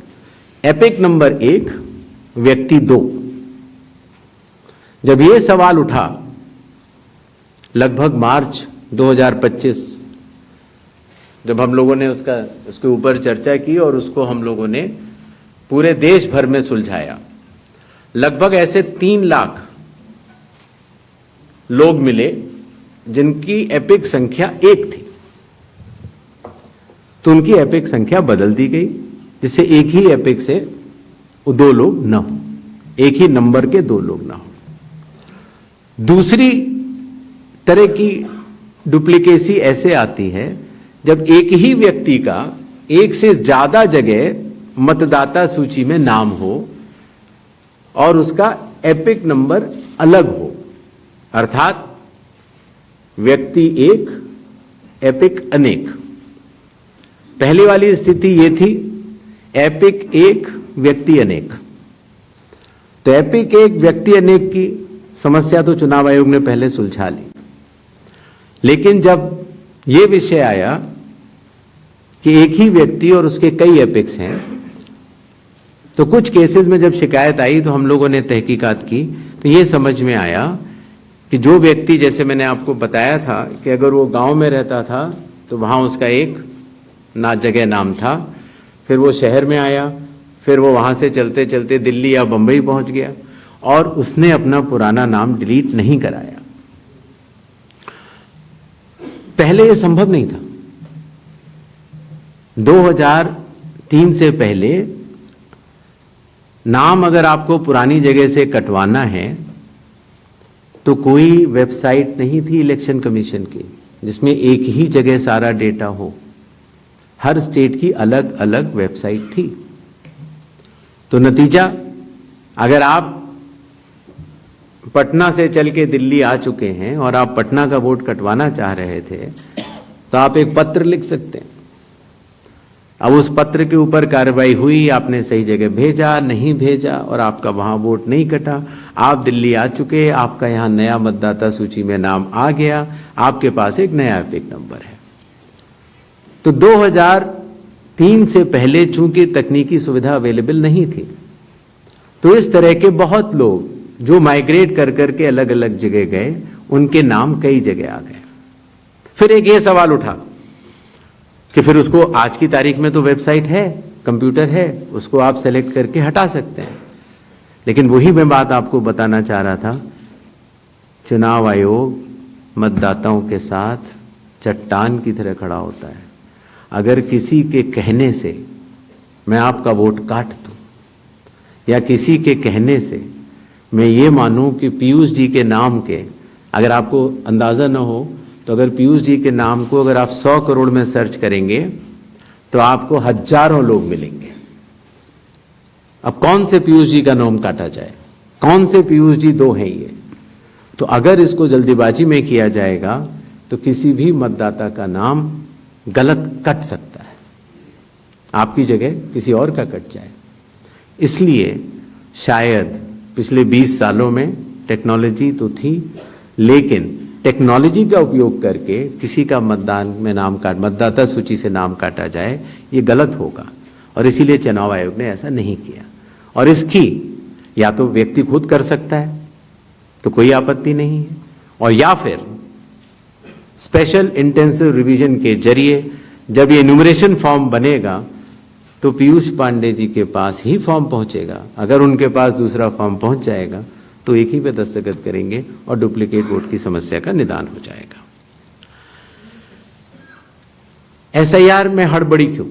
एपिक नंबर 1 व्यक्ति 2। जब यह सवाल उठा लगभग मार्च 2025, जब हम लोगों ने उसके ऊपर चर्चा की और उसको हम लोगों ने पूरे देश भर में सुलझाया, लगभग ऐसे 3 लाख लोग मिले जिनकी एपिक संख्या 1 थी। तो उनकी एपिक संख्या बदल दी गई, जिससे एक ही एपिक से 2 लोग ना हो, एक ही नंबर के 2 लोग ना हो। दूसरी तरह की डुप्लीकेसी ऐसे आती है जब एक ही व्यक्ति का एक से ज्यादा जगह मतदाता सूची में नाम हो और उसका एपिक नंबर अलग हो, अर्थात व्यक्ति 1 एपिक अनेक। पहली वाली स्थिति यह थी एपिक 1 व्यक्ति अनेक। तो एपिक 1 व्यक्ति अनेक की समस्या तो चुनाव आयोग ने पहले सुलझा ली, लेकिन जब यह विषय आया कि एक ही व्यक्ति और उसके कई एपिक्स हैं, तो कुछ केसेस में जब शिकायत आई तो हम लोगों ने तहकीकात की तो यह समझ में आया कि जो व्यक्ति, जैसे मैंने आपको बताया था कि अगर वो गांव में रहता था तो वहां उसका एक जगह नाम था, फिर वो शहर में आया, फिर वो वहां से चलते चलते दिल्ली या बंबई पहुंच गया और उसने अपना पुराना नाम डिलीट नहीं कराया। पहले यह संभव नहीं था। 2003 से पहले नाम अगर आपको पुरानी जगह से कटवाना है तो कोई वेबसाइट नहीं थी इलेक्शन कमीशन की जिसमें एक ही जगह सारा डेटा हो। हर स्टेट की अलग अलग वेबसाइट थी। तो नतीजा, अगर आप पटना से चल के दिल्ली आ चुके हैं और आप पटना का वोट कटवाना चाह रहे थे तो आप एक पत्र लिख सकते हैं। अब उस पत्र के ऊपर कार्रवाई हुई, आपने सही जगह भेजा, नहीं भेजा और आपका वहां वोट नहीं कटा। आप दिल्ली आ चुके, आपका यहां नया मतदाता सूची में नाम आ गया, आपके पास एक नया एपिक नंबर है। तो 2003 से पहले चूंकि तकनीकी सुविधा अवेलेबल नहीं थी, तो इस तरह के बहुत लोग जो माइग्रेट कर करके अलग अलग जगह गए, उनके नाम कई जगह आ गए। फिर एक ये सवाल उठा कि फिर उसको आज की तारीख में तो वेबसाइट है, कंप्यूटर है, उसको आप सेलेक्ट करके हटा सकते हैं। लेकिन वही मैं बात आपको बताना चाह रहा था, चुनाव आयोग मतदाताओं के साथ चट्टान की तरह खड़ा होता है। अगर किसी के कहने से मैं आपका वोट काट दूं या किसी के कहने से मैं ये मानूं कि पीयूष जी के नाम के, अगर आपको अंदाजा न हो तो अगर पीयूष जी के नाम को अगर आप 100 करोड़ में सर्च करेंगे तो आपको हजारों लोग मिलेंगे। अब कौन से पीयूष जी का नाम काटा जाए? कौन से पीयूष जी दो हैं ये? तो अगर इसको जल्दीबाजी में किया जाएगा तो किसी भी मतदाता का नाम गलत कट सकता है, आपकी जगह किसी और का कट जाए। इसलिए शायद पिछले 20 सालों में टेक्नोलॉजी तो थी, लेकिन टेक्नोलॉजी का उपयोग करके किसी का मतदान में नाम काट, मतदाता सूची से नाम काटा जाए, ये गलत होगा। और इसीलिए चुनाव आयोग ने ऐसा नहीं किया। और इसकी या तो व्यक्ति खुद कर सकता है तो कोई आपत्ति नहीं है, और या फिर स्पेशल इंटेंसिव रिवीजन के जरिए जब ये एन्यूमरेशन फॉर्म बनेगा तो पीयूष पांडे जी के पास ही फॉर्म पहुंचेगा। अगर उनके पास दूसरा फॉर्म पहुंच जाएगा तो एक ही पे दस्तखत करेंगे और डुप्लीकेट वोट की समस्या का निदान हो जाएगा। एसआईआर में हड़बड़ी क्यों?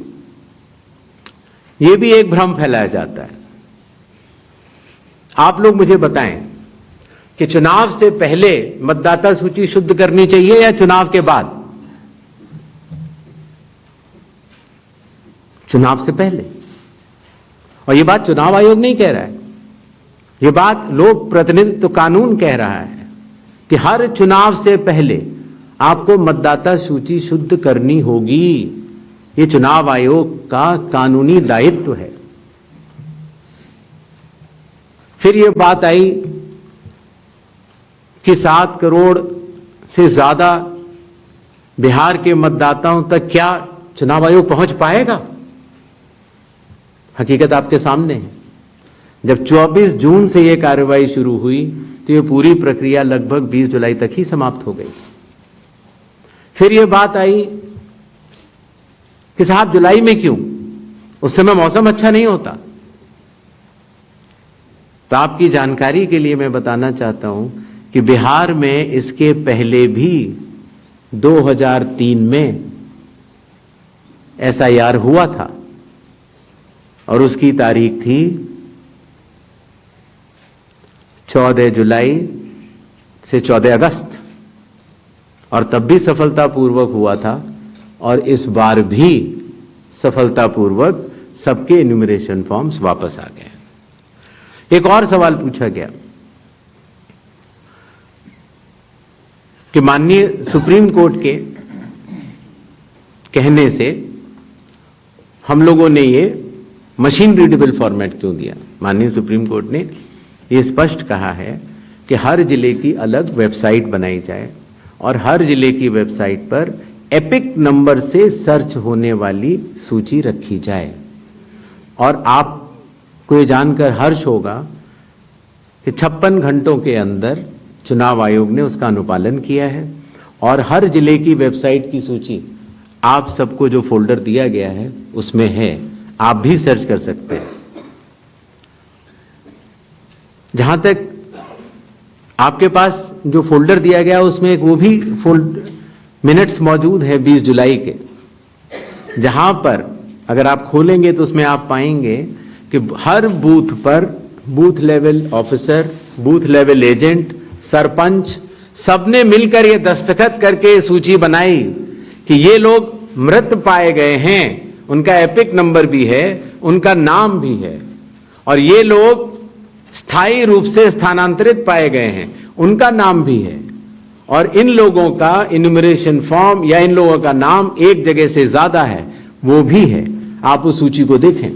यह भी एक भ्रम फैलाया जाता है। आप लोग मुझे बताएं कि चुनाव से पहले मतदाता सूची शुद्ध करनी चाहिए या चुनाव के बाद? चुनाव से पहले। और यह बात चुनाव आयोग नहीं कह रहा है, यह बात लोक प्रतिनिधित्व कानून कह रहा है कि हर चुनाव से पहले आपको मतदाता सूची शुद्ध करनी होगी। यह चुनाव आयोग का कानूनी दायित्व है। फिर यह बात आई कि 7 करोड़ से ज्यादा बिहार के मतदाताओं तक क्या चुनाव आयोग पहुंच पाएगा? हकीकत आपके सामने है। जब 24 जून से यह कार्रवाई शुरू हुई तो यह पूरी प्रक्रिया लगभग 20 जुलाई तक ही समाप्त हो गई। फिर यह बात आई कि साहब जुलाई में क्यों? उस समय मौसम अच्छा नहीं होता। तो आपकी जानकारी के लिए मैं बताना चाहता हूं कि बिहार में इसके पहले भी 2003 में एसआईआर हुआ था और उसकी तारीख थी 14 जुलाई से 14 अगस्त, और तब भी सफलतापूर्वक हुआ था और इस बार भी सफलतापूर्वक सबके एन्यूमरेशन फॉर्म्स वापस आ गए। एक और सवाल पूछा गया कि माननीय सुप्रीम कोर्ट के कहने से हम लोगों ने ये मशीन रीडेबल फॉर्मेट क्यों दिया? माननीय सुप्रीम कोर्ट ने ये स्पष्ट कहा है कि हर जिले की अलग वेबसाइट बनाई जाए और हर जिले की वेबसाइट पर एपिक नंबर से सर्च होने वाली सूची रखी जाए। और आपको ये जानकर हर्ष होगा कि 56 घंटों के अंदर चुनाव आयोग ने उसका अनुपालन किया है और हर जिले की वेबसाइट की सूची आप सबको जो फोल्डर दिया गया है उसमें है, आप भी सर्च कर सकते हैं। जहां तक आपके पास जो फोल्डर दिया गया उसमें एक वो भी मिनट्स मौजूद है 20 जुलाई के, जहां पर अगर आप खोलेंगे तो उसमें आप पाएंगे कि हर बूथ पर booth level officer, booth level agent, sarpanch सबने मिलकर ये दस्तखत करके सूची बनाई कि ये लोग मृत पाए गए हैं, उनका एपिक नंबर भी है, उनका नाम भी है, और ये लोग स्थायी रूप से स्थानांतरित पाए गए हैं, उनका नाम भी है, और इन लोगों का इन्यूमरेशन फॉर्म या इन लोगों का नाम एक जगह से ज्यादा है, वो भी है। आप उस सूची को देखें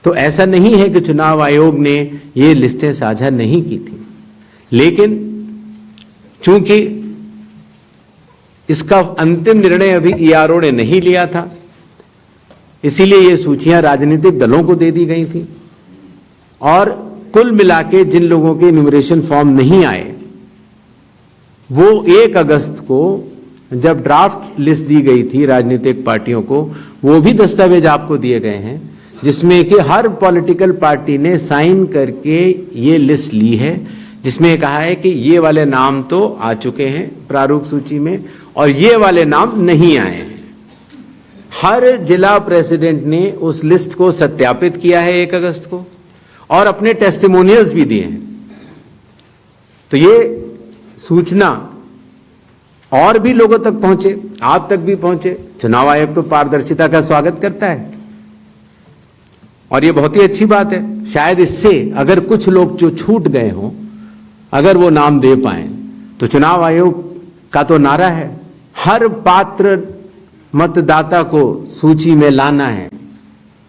तो ऐसा नहीं है कि चुनाव आयोग ने ये लिस्टें साझा नहीं की थी, लेकिन चूंकि इसका अंतिम निर्णय अभी ईआरओ ने नहीं लिया था, इसीलिए ये सूचियां राजनीतिक दलों को दे दी गई थी, और कुल मिलाके जिन लोगों के इन्यूमरेशन फॉर्म नहीं आए वो 1 अगस्त को जब ड्राफ्ट लिस्ट दी गई थी राजनीतिक पार्टियों को, वो भी दस्तावेज आपको दिए गए हैं जिसमें कि हर पॉलिटिकल पार्टी ने साइन करके ये लिस्ट ली है, जिसमें कहा है कि ये वाले नाम तो आ चुके हैं प्रारूप सूची में और ये वाले नाम नहीं आए हैं। हर जिला प्रेसिडेंट ने उस लिस्ट को सत्यापित किया है 1 अगस्त को और अपने टेस्टिमोनियल्स भी दिए हैं। तो ये सूचना और भी लोगों तक पहुंचे, आप तक भी पहुंचे। चुनाव आयोग तो पारदर्शिता का स्वागत करता है और ये बहुत ही अच्छी बात है। शायद इससे अगर कुछ लोग जो छूट गए हों, अगर वो नाम दे पाए, तो चुनाव आयोग का तो नारा है हर पात्र मतदाता को सूची में लाना है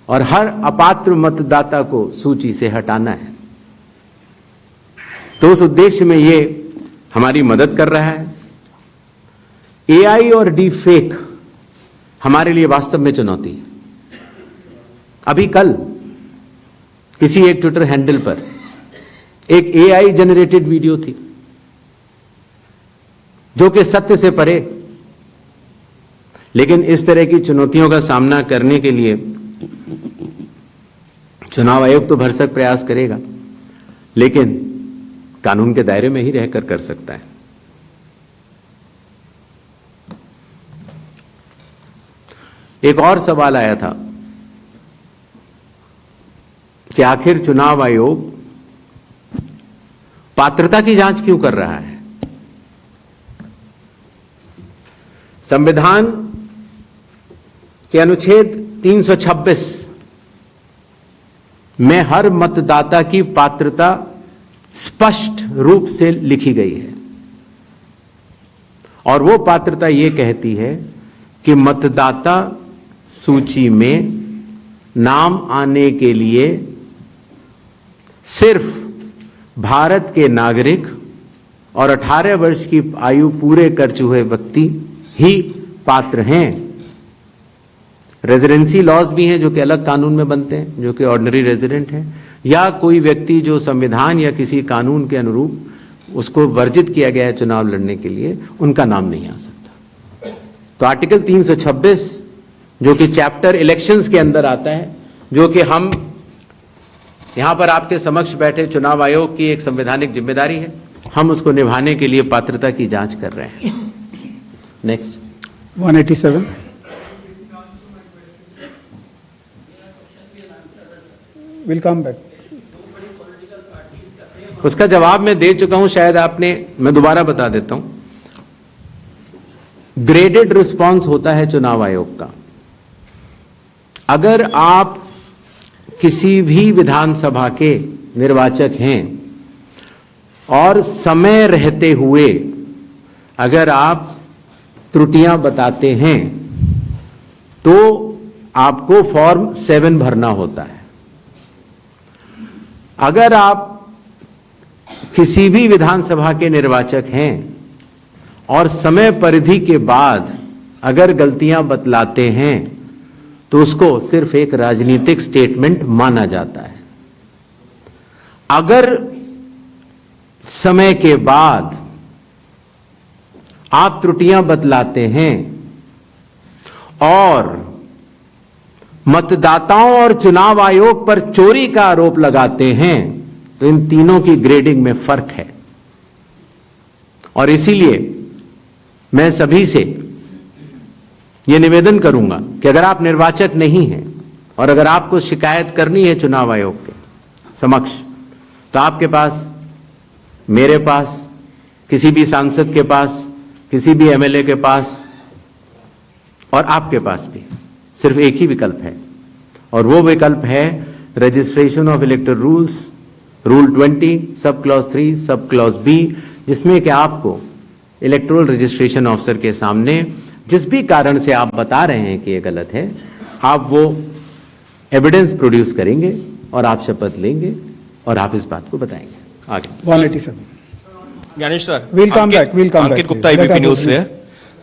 और हर अपात्र मतदाता को सूची से हटाना है। तो उस उद्देश्य में ये हमारी मदद कर रहा है। एआई और डी फेक हमारे लिए वास्तव में चुनौती है। अभी कल किसी एक ट्विटर हैंडल पर एक एआई जनरेटेड वीडियो थी जो कि सत्य से परे, लेकिन इस तरह की चुनौतियों का सामना करने के लिए चुनाव आयोग तो भरसक प्रयास करेगा, लेकिन कानून के दायरे में ही रहकर कर सकता है। एक और सवाल आया था कि आखिर चुनाव आयोग पात्रता की जांच क्यों कर रहा है। संविधान के अनुच्छेद 326 में हर मतदाता की पात्रता स्पष्ट रूप से लिखी गई है और वो पात्रता ये कहती है कि मतदाता सूची में नाम आने के लिए सिर्फ भारत के नागरिक और 18 वर्ष की आयु पूरे कर चुके व्यक्ति ही पात्र हैं। रेजिडेंसी लॉज भी हैं जो कि अलग कानून में बनते हैं, जो कि ऑर्डिनरी रेजिडेंट हैं, या कोई व्यक्ति जो संविधान या किसी कानून के अनुरूप उसको वर्जित किया गया है चुनाव लड़ने के लिए, उनका नाम नहीं आ सकता। तो आर्टिकल 326 जो कि चैप्टर इलेक्शंस के अंदर आता है, जो कि हम यहां पर आपके समक्ष बैठे चुनाव आयोग की एक संवैधानिक जिम्मेदारी है, हम उसको निभाने के लिए पात्रता की जांच कर रहे हैं। Next 187 will come back. उसका जवाब मैं दे चुका हूं, शायद आपने, मैं दोबारा बता देता हूं। ग्रेडेड रिस्पांस होता है चुनाव आयोग का। अगर आप किसी भी विधानसभा के निर्वाचक हैं और समय रहते हुए अगर आप त्रुटियां बताते हैं तो आपको फॉर्म 7 भरना होता है। अगर आप किसी भी विधानसभा के निर्वाचक हैं और समय परिधि के बाद अगर गलतियां बतलाते हैं तो उसको सिर्फ एक राजनीतिक स्टेटमेंट माना जाता है। अगर समय के बाद आप त्रुटियां बतलाते हैं और मतदाताओं और चुनाव आयोग पर चोरी का आरोप लगाते हैं तो इन तीनों की ग्रेडिंग में फर्क है। और इसीलिए मैं सभी से यह निवेदन करूंगा कि अगर आप निर्वाचक नहीं हैं और अगर आपको शिकायत करनी है चुनाव आयोग के समक्ष, तो आपके पास, मेरे पास, किसी भी सांसद के पास, किसी भी एमएलए के पास और आपके पास भी सिर्फ एक ही विकल्प है, और वो विकल्प है registration of electoral rules, rule 20, sub clause 3, sub clause B, जिसमें कि आपको इलेक्टोरल रजिस्ट्रेशन ऑफिसर के सामने जिस भी कारण से आप बता रहे हैं कि ये गलत है, आप वो एविडेंस प्रोड्यूस करेंगे और आप शपथ लेंगे और आप इस बात को बताएंगे आगे। 187. Gyanesh sir, We'll come back, we'll come Ankit back, Gupta, please. ABP Let news us से।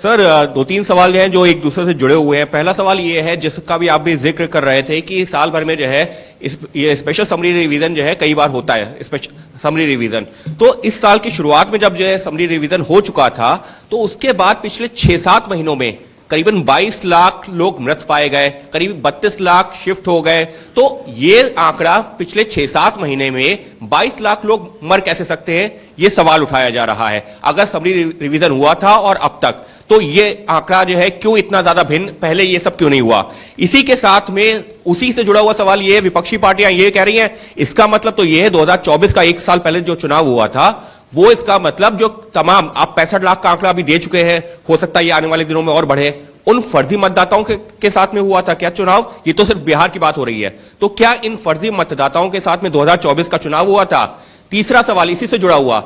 सर, दो तीन सवाल हैं जो एक दूसरे से जुड़े हुए हैं। पहला सवाल ये है, जिसका भी आप भी जिक्र कर रहे थे, कि साल भर में जो है ये स्पेशल समरी रिवीजन जो है कई बार होता है, स्पेशल समरी रिवीजन। तो इस साल की शुरुआत में जब जो है समरी रिवीजन हो चुका था, तो उसके बाद पिछले 6-7 महीनों में करीबन 22 लाख लोग मृत पाए गए, करीब 32 लाख शिफ्ट हो गए। तो ये आंकड़ा पिछले 6-7 महीने में 22 लाख लोग मर कैसे सकते हैं, ये सवाल उठाया जा रहा है। अगर समरी रिवीजन हुआ था और अब तक, तो ये आंकड़ा जो है क्यों इतना ज्यादा भिन्न, पहले ये सब क्यों नहीं हुआ? इसी के साथ में उसी से जुड़ा हुआ सवाल ये है, विपक्षी पार्टियां ये कह रही हैं, इसका मतलब तो ये है 2024 का एक साल पहले जो चुनाव हुआ था, वो इसका मतलब जो तमाम, आप 65 लाख का आंकड़ा अभी दे चुके हैं, हो सकता है ये आने वाले दिनों में और बढ़े, उन फर्जी मतदाताओं के साथ में हुआ था क्या चुनाव? ये तो सिर्फ बिहार की बात हो रही है, तो क्या इन फर्जी मतदाताओं के साथ में 2024 का चुनाव हुआ था? तीसरा सवाल इसी से जुड़ा हुआ,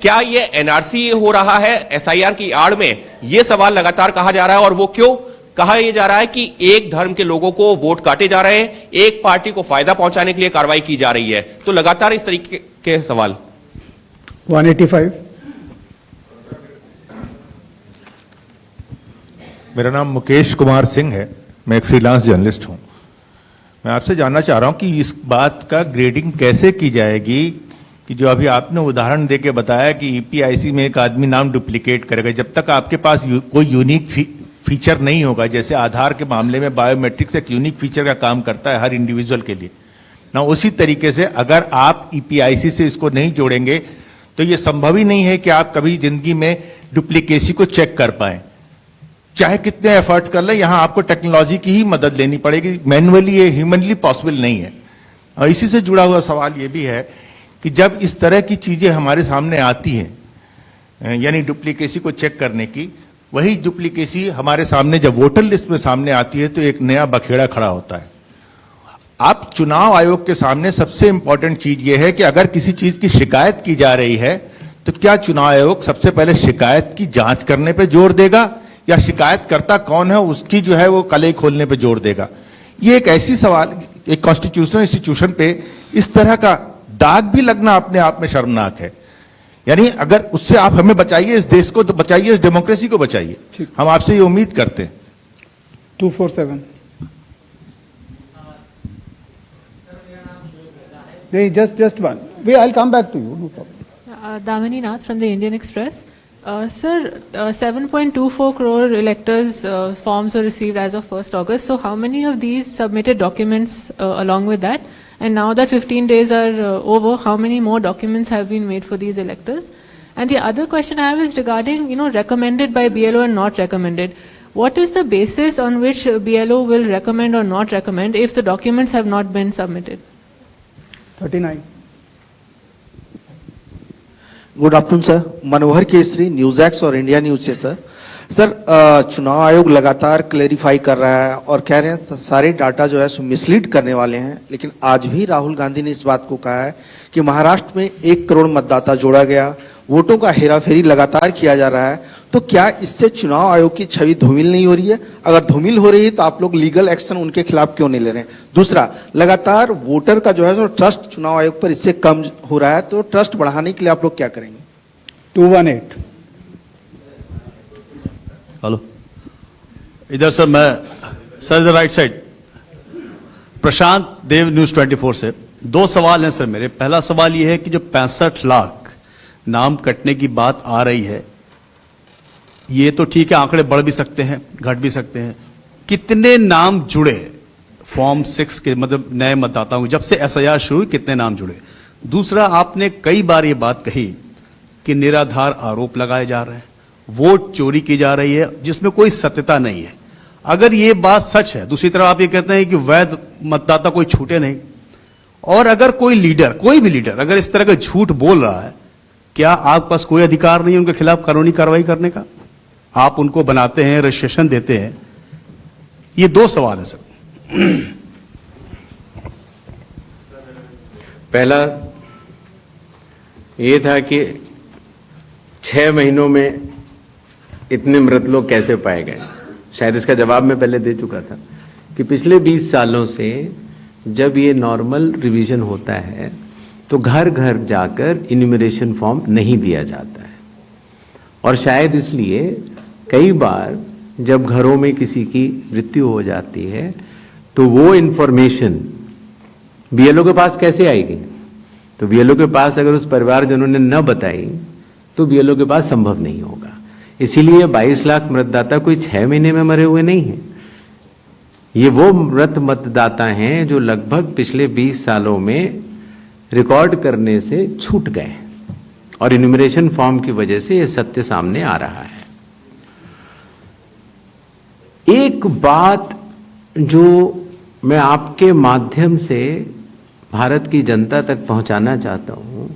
क्या ये एनआरसी हो रहा है एसआईआर की आड़ में? ये सवाल लगातार कहा जा रहा है, और वो क्यों कहा यह जा रहा है कि एक धर्म के लोगों को वोट काटे जा रहे हैं, एक पार्टी को फायदा पहुंचाने के लिए कार्रवाई की जा रही है। तो लगातार इस तरीके के सवाल। 185. मेरा नाम मुकेश कुमार सिंह है, मैं एक फ्रीलांस जर्नलिस्ट हूं। मैं आपसे जानना चाह रहा हूं कि इस बात का ग्रेडिंग कैसे की जाएगी कि जो अभी आपने उदाहरण देके बताया कि ईपीआईसी में एक आदमी नाम डुप्लीकेट करेगा, जब तक आपके पास कोई यूनिक फीचर नहीं होगा, जैसे आधार के मामले में बायोमेट्रिक्स एक यूनिक फीचर का काम करता है हर इंडिविजुअल के लिए ना, उसी तरीके से अगर आप ईपीआईसी से इसको नहीं जोड़ेंगे तो ये संभव ही नहीं है कि आप कभी जिंदगी में डुप्लीकेसी को चेक कर पाए, चाहे कितने एफर्ट्स कर लें। यहां आपको टेक्नोलॉजी की ही मदद लेनी पड़ेगी, मैनुअली ये ह्यूमनली पॉसिबल नहीं है। और इसी से जुड़ा हुआ सवाल ये भी है कि जब इस तरह की चीजें हमारे सामने आती हैं, यानी डुप्लीकेसी को चेक करने की, वही डुप्लीकेसी हमारे सामने जब वोटर लिस्ट में सामने आती है तो एक नया बखेड़ा खड़ा होता है। आप चुनाव आयोग के सामने सबसे इंपॉर्टेंट चीज यह है कि अगर किसी चीज की शिकायत की जा रही है तो क्या चुनाव आयोग सबसे पहले शिकायत की जांच करने पर जोर देगा या शिकायतकर्ता कौन है उसकी जो है वो कलई खोलने पर जोर देगा? ये एक ऐसी सवाल, एक कॉन्स्टिट्यूशनल इंस्टीट्यूशन पे इस तरह का दाग भी लगना अपने आप में शर्मनाक है। यानी अगर उससे आप हमें बचाइए, इस देश को तो बचाइए, इस डेमोक्रेसी को बचाइए, हम आपसे ये उम्मीद करते हैं। 247. नहीं, just one. I'll come back to you. No problem. Damini Nath from the Indian Express. Sir, 7.24 crore electors forms were received as of 1st August. So how many of these submitted documents along with that? And now that 15 days are over, how many more documents have been made for these electors? And the other question I have is regarding, recommended by BLO and not recommended. What is the basis on which BLO will recommend or not recommend if the documents have not been submitted? 39. Good afternoon sir, Manohar Kesari, news x और India news से sir. Sir, चुनाव आयोग लगातार clarify कर रहा है और कह रहे हैं सारे डाटा जो है सो मिसलीड करने वाले हैं, लेकिन आज भी राहुल गांधी ने इस बात को कहा है कि महाराष्ट्र में 1 करोड़ मतदाता जोड़ा गया, वोटों का हेराफेरी लगातार किया जा रहा है। तो क्या इससे चुनाव आयोग की छवि धूमिल नहीं हो रही है? अगर धूमिल हो रही है तो आप लोग लीगल एक्शन उनके खिलाफ क्यों नहीं ले रहे हैं? दूसरा, लगातार वोटर का जो है सो ट्रस्ट चुनाव आयोग पर इससे कम हो रहा है, तो ट्रस्ट बढ़ाने के लिए आप लोग क्या करेंगे? 218. हेलो, इधर सर, मैं सर इधर राइट साइड, प्रशांत देव, न्यूज 24 से। 2 सवाल हैं सर मेरे। पहला सवाल यह है कि जो 65 लाख नाम कटने की बात आ रही है, ये तो ठीक है, आंकड़े बढ़ भी सकते हैं, घट भी सकते हैं। कितने नाम जुड़े फॉर्म 6 के, मतलब नए मतदाताओं, जब से एसआईआर शुरू हुई कितने नाम जुड़े? दूसरा, आपने कई बार ये बात कही कि निराधार आरोप लगाए जा रहे हैं, वोट चोरी की जा रही है जिसमें कोई सत्यता नहीं है। अगर ये बात सच है, दूसरी तरफ आप ये कहते हैं कि वैध मतदाता कोई छूटे नहीं। और अगर कोई लीडर, कोई भी लीडर अगर इस तरह का झूठ बोल रहा है, क्या आपके पास कोई अधिकार नहीं है उनके खिलाफ कानूनी कार्रवाई करने का? आप उनको बनाते हैं, रजिस्ट्रेशन देते हैं। ये दो सवाल है सर। पहला ये था कि 6 महीनों में इतने मृत लोग कैसे पाए गए। शायद इसका जवाब मैं पहले दे चुका था कि पिछले 20 सालों से जब ये नॉर्मल रिवीजन होता है तो घर घर जाकर इन्यूमरेशन फॉर्म नहीं दिया जाता है, और शायद इसलिए कई बार जब घरों में किसी की मृत्यु हो जाती है तो वो इन्फॉर्मेशन बीएलओ के पास कैसे आएगी? तो बीएलओ के पास अगर उस परिवारजनों ने न बताई तो बीएलओ के पास संभव नहीं होगा। इसीलिए 22 लाख मतदाता कोई 6 महीने में मरे हुए नहीं हैं। ये वो मृत मतदाता हैं जो लगभग पिछले 20 सालों में रिकॉर्ड करने से छूट गए, और इन्यूमरेशन फॉर्म की वजह से ये सत्य सामने आ रहा है। एक बात जो मैं आपके माध्यम से भारत की जनता तक पहुंचाना चाहता हूं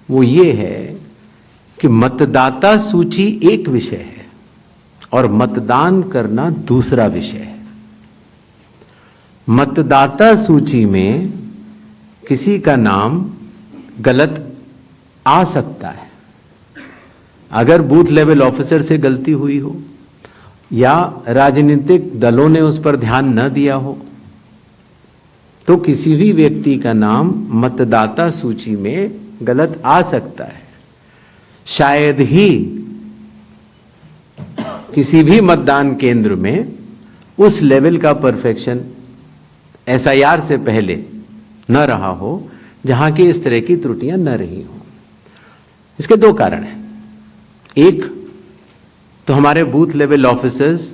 वो ये है कि मतदाता सूची एक विषय है और मतदान करना दूसरा विषय है। मतदाता सूची में किसी का नाम गलत आ सकता है। अगर बूथ लेवल ऑफिसर से गलती हुई हो या राजनीतिक दलों ने उस पर ध्यान न दिया हो तो किसी भी व्यक्ति का नाम मतदाता सूची में गलत आ सकता है। शायद ही किसी भी मतदान केंद्र में उस लेवल का परफेक्शन एसआईआर से पहले न रहा हो जहां की इस तरह की त्रुटियां न रही हो। इसके दो कारण हैं। एक तो हमारे बूथ लेवल ऑफिसर्स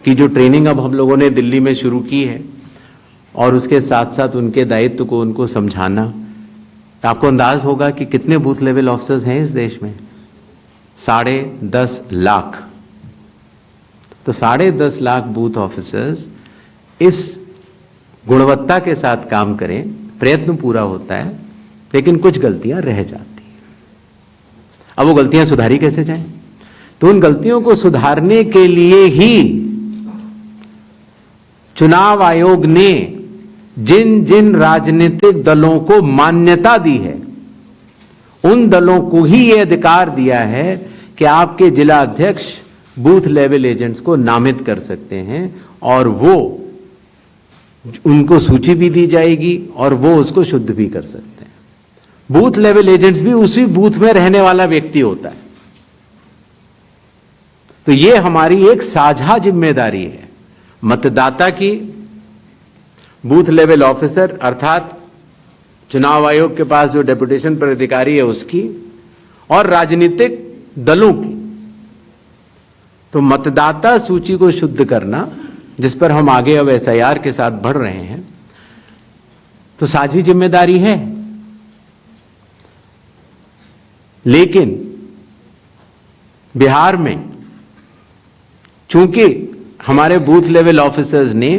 की जो ट्रेनिंग अब हम लोगों ने दिल्ली में शुरू की है और उसके साथ साथ उनके दायित्व को उनको समझाना। तो आपको अंदाज होगा कि कितने बूथ लेवल ऑफिसर्स हैं इस देश में? 10.5 लाख। तो 10.5 लाख बूथ ऑफिसर्स इस गुणवत्ता के साथ काम करें, प्रयत्न पूरा होता है, लेकिन कुछ गलतियां रह जाती हैं। अब वो गलतियां सुधारी कैसे जाएं? तो उन गलतियों को सुधारने के लिए ही चुनाव आयोग ने जिन जिन राजनीतिक दलों को मान्यता दी है उन दलों को ही यह अधिकार दिया है कि आपके जिला अध्यक्ष बूथ लेवल एजेंट्स को नामित कर सकते हैं और वो उनको सूची भी दी जाएगी और वो उसको शुद्ध भी कर सकते हैं। बूथ लेवल एजेंट्स भी उसी बूथ में रहने वाला व्यक्ति होता है। तो ये हमारी एक साझा जिम्मेदारी है, मतदाता की, बूथ लेवल ऑफिसर अर्थात चुनाव आयोग के पास जो डेपुटेशन पर अधिकारी है उसकी, और राजनीतिक दलों की। तो मतदाता सूची को शुद्ध करना, जिस पर हम आगे अब एसआईआर के साथ बढ़ रहे हैं, तो साझी जिम्मेदारी है। लेकिन बिहार में चूंकि हमारे बूथ लेवल ऑफिसर्स ने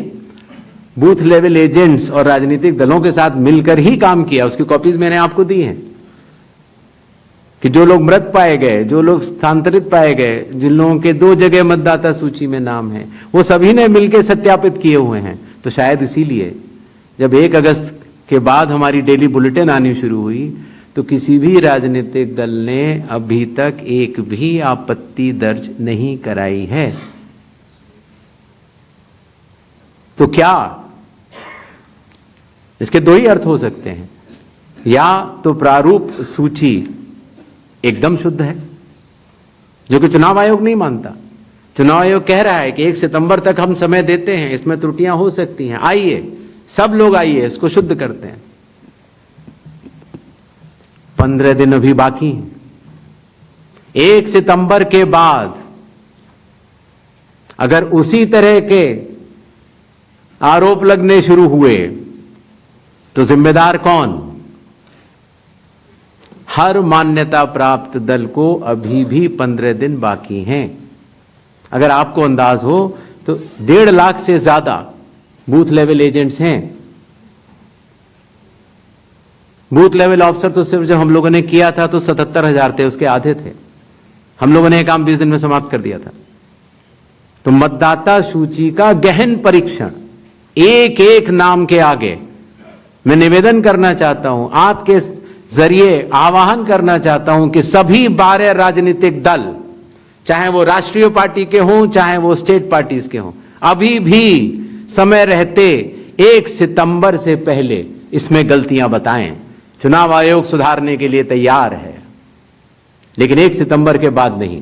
बूथ लेवल एजेंट्स और राजनीतिक दलों के साथ मिलकर ही काम किया, उसकी कॉपीज मैंने आपको दी हैं कि जो लोग मृत पाए गए, जो लोग स्थानांतरित पाए गए, जिन लोगों के 2 जगह मतदाता सूची में नाम है, वो सभी ने मिलकर सत्यापित किए हुए हैं। तो शायद इसीलिए जब 1 अगस्त के बाद हमारी डेली बुलेटिन आनी शुरू हुई तो किसी भी राजनीतिक दल ने अभी तक एक भी आपत्ति दर्ज नहीं कराई है। तो क्या इसके 2 ही अर्थ हो सकते हैं? या तो प्रारूप सूची एकदम शुद्ध है, जो कि चुनाव आयोग नहीं मानता। चुनाव आयोग कह रहा है कि 1 सितंबर तक हम समय देते हैं, इसमें त्रुटियां हो सकती हैं, आइए सब लोग आइए इसको शुद्ध करते हैं। 15 दिन अभी बाकी हैं। 1 सितंबर के बाद अगर उसी तरह के आरोप लगने शुरू हुए तो जिम्मेदार कौन? हर मान्यता प्राप्त दल को अभी भी 15 दिन बाकी हैं। अगर आपको अंदाज हो तो 1.5 लाख से ज्यादा बूथ लेवल एजेंट्स हैं। बूथ लेवल ऑफिसर तो सिर्फ जब हम लोगों ने किया था तो 77,000 थे, उसके आधे थे। हम लोगों ने ये काम 20 दिन में समाप्त कर दिया था। तो मतदाता सूची का गहन परीक्षण, एक एक नाम के आगे मैं निवेदन करना चाहता हूं, आपके जरिए आह्वान करना चाहता हूं कि सभी 12 राजनीतिक दल, चाहे वो राष्ट्रीय पार्टी के हों, चाहे वो स्टेट पार्टीज के हों, अभी भी समय रहते 1 सितंबर से पहले इसमें गलतियां बताएं। चुनाव आयोग सुधारने के लिए तैयार है, लेकिन 1 सितंबर के बाद नहीं,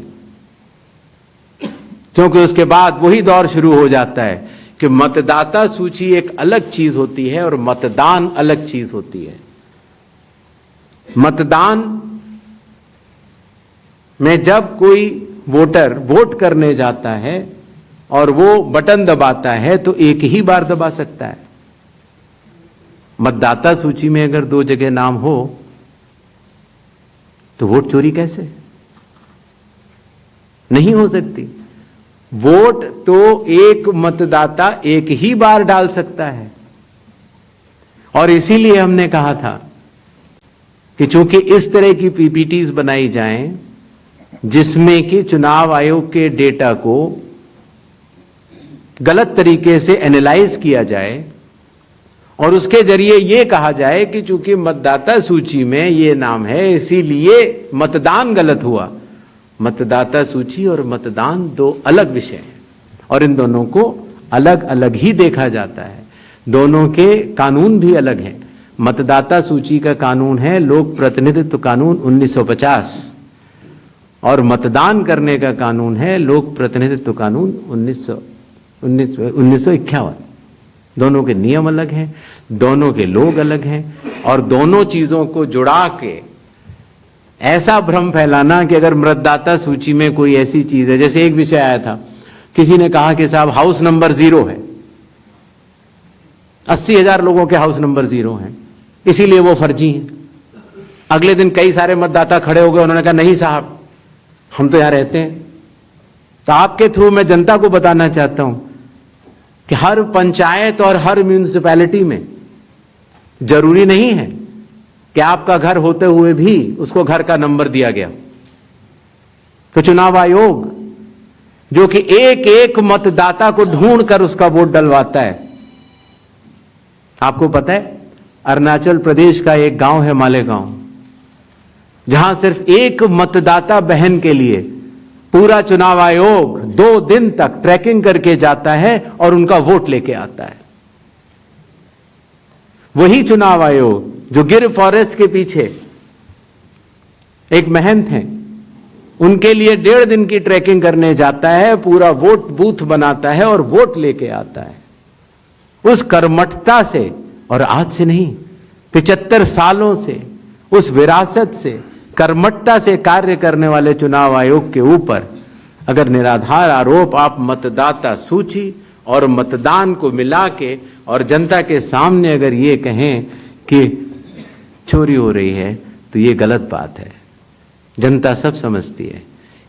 क्योंकि उसके बाद वही दौर शुरू हो जाता है कि मतदाता सूची एक अलग चीज होती है और मतदान अलग चीज होती है। मतदान में जब कोई वोटर वोट करने जाता है और वो बटन दबाता है तो एक ही बार दबा सकता है। मतदाता सूची में अगर 2 जगह नाम हो तो वोट चोरी कैसे? नहीं हो सकती। वोट तो एक मतदाता एक ही बार डाल सकता है, और इसीलिए हमने कहा था कि चूंकि इस तरह की पीपीटीज बनाई जाएं जिसमें कि चुनाव आयोग के डेटा को गलत तरीके से एनालाइज किया जाए और उसके जरिए यह कहा जाए कि चूंकि मतदाता सूची में ये नाम है इसीलिए मतदान गलत हुआ। मतदाता सूची और मतदान 2 अलग विषय हैं और इन दोनों को अलग अलग ही देखा जाता है। दोनों के कानून भी अलग हैं। मतदाता सूची का कानून है लोक प्रतिनिधित्व कानून 1950 और मतदान करने का कानून है लोक प्रतिनिधित्व कानून 1951। दोनों के नियम अलग हैं, दोनों के लोग अलग हैं, और दोनों चीजों को जुड़ा के ऐसा भ्रम फैलाना कि अगर मतदाता सूची में कोई ऐसी चीज है, जैसे एक विषय आया था, किसी ने कहा कि साहब हाउस नंबर 0 है, 80,000 लोगों के हाउस नंबर 0 हैं, इसीलिए वो फर्जी हैं। अगले दिन कई सारे मतदाता खड़े हो गए, उन्होंने कहा नहीं साहब हम तो यहां रहते हैं। तो आपके थ्रू मैं जनता को बताना चाहता हूं कि हर पंचायत और हर म्यूनिसिपैलिटी में जरूरी नहीं है कि आपका घर होते हुए भी उसको घर का नंबर दिया गया। तो चुनाव आयोग जो कि एक एक मतदाता को ढूंढ कर उसका वोट डलवाता है। आपको पता है अरुणाचल प्रदेश का एक गांव है मालेगांव, जहां सिर्फ एक मतदाता बहन के लिए पूरा चुनाव आयोग 2 दिन तक ट्रैकिंग करके जाता है और उनका वोट लेके आता है। वही चुनाव आयोग जो गिर फॉरेस्ट के पीछे एक महंत हैं, उनके लिए 1.5 दिन की ट्रैकिंग करने जाता है, पूरा वोट बूथ बनाता है और वोट लेके आता है। उस कर्मठता से, और आज से नहीं 75 सालों से उस विरासत से, कर्मठता से कार्य करने वाले चुनाव आयोग के ऊपर अगर निराधार आरोप आप मतदाता सूची और मतदान को मिला के और जनता के सामने अगर ये कहें कि चोरी हो रही है तो ये गलत बात है। जनता सब समझती है।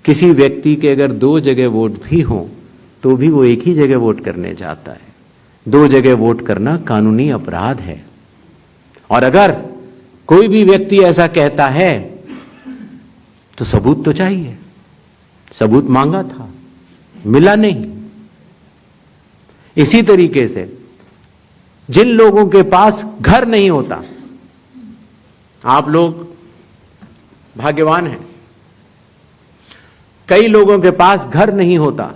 किसी व्यक्ति के अगर 2 जगह वोट भी हो तो भी वो एक ही जगह वोट करने जाता है। 2 जगह वोट करना कानूनी अपराध है। और अगर कोई भी व्यक्ति ऐसा कहता है तो सबूत तो चाहिए। सबूत मांगा था, मिला नहीं। इसी तरीके से जिन लोगों के पास घर नहीं होता, आप लोग भाग्यवान हैं, कई लोगों के पास घर नहीं होता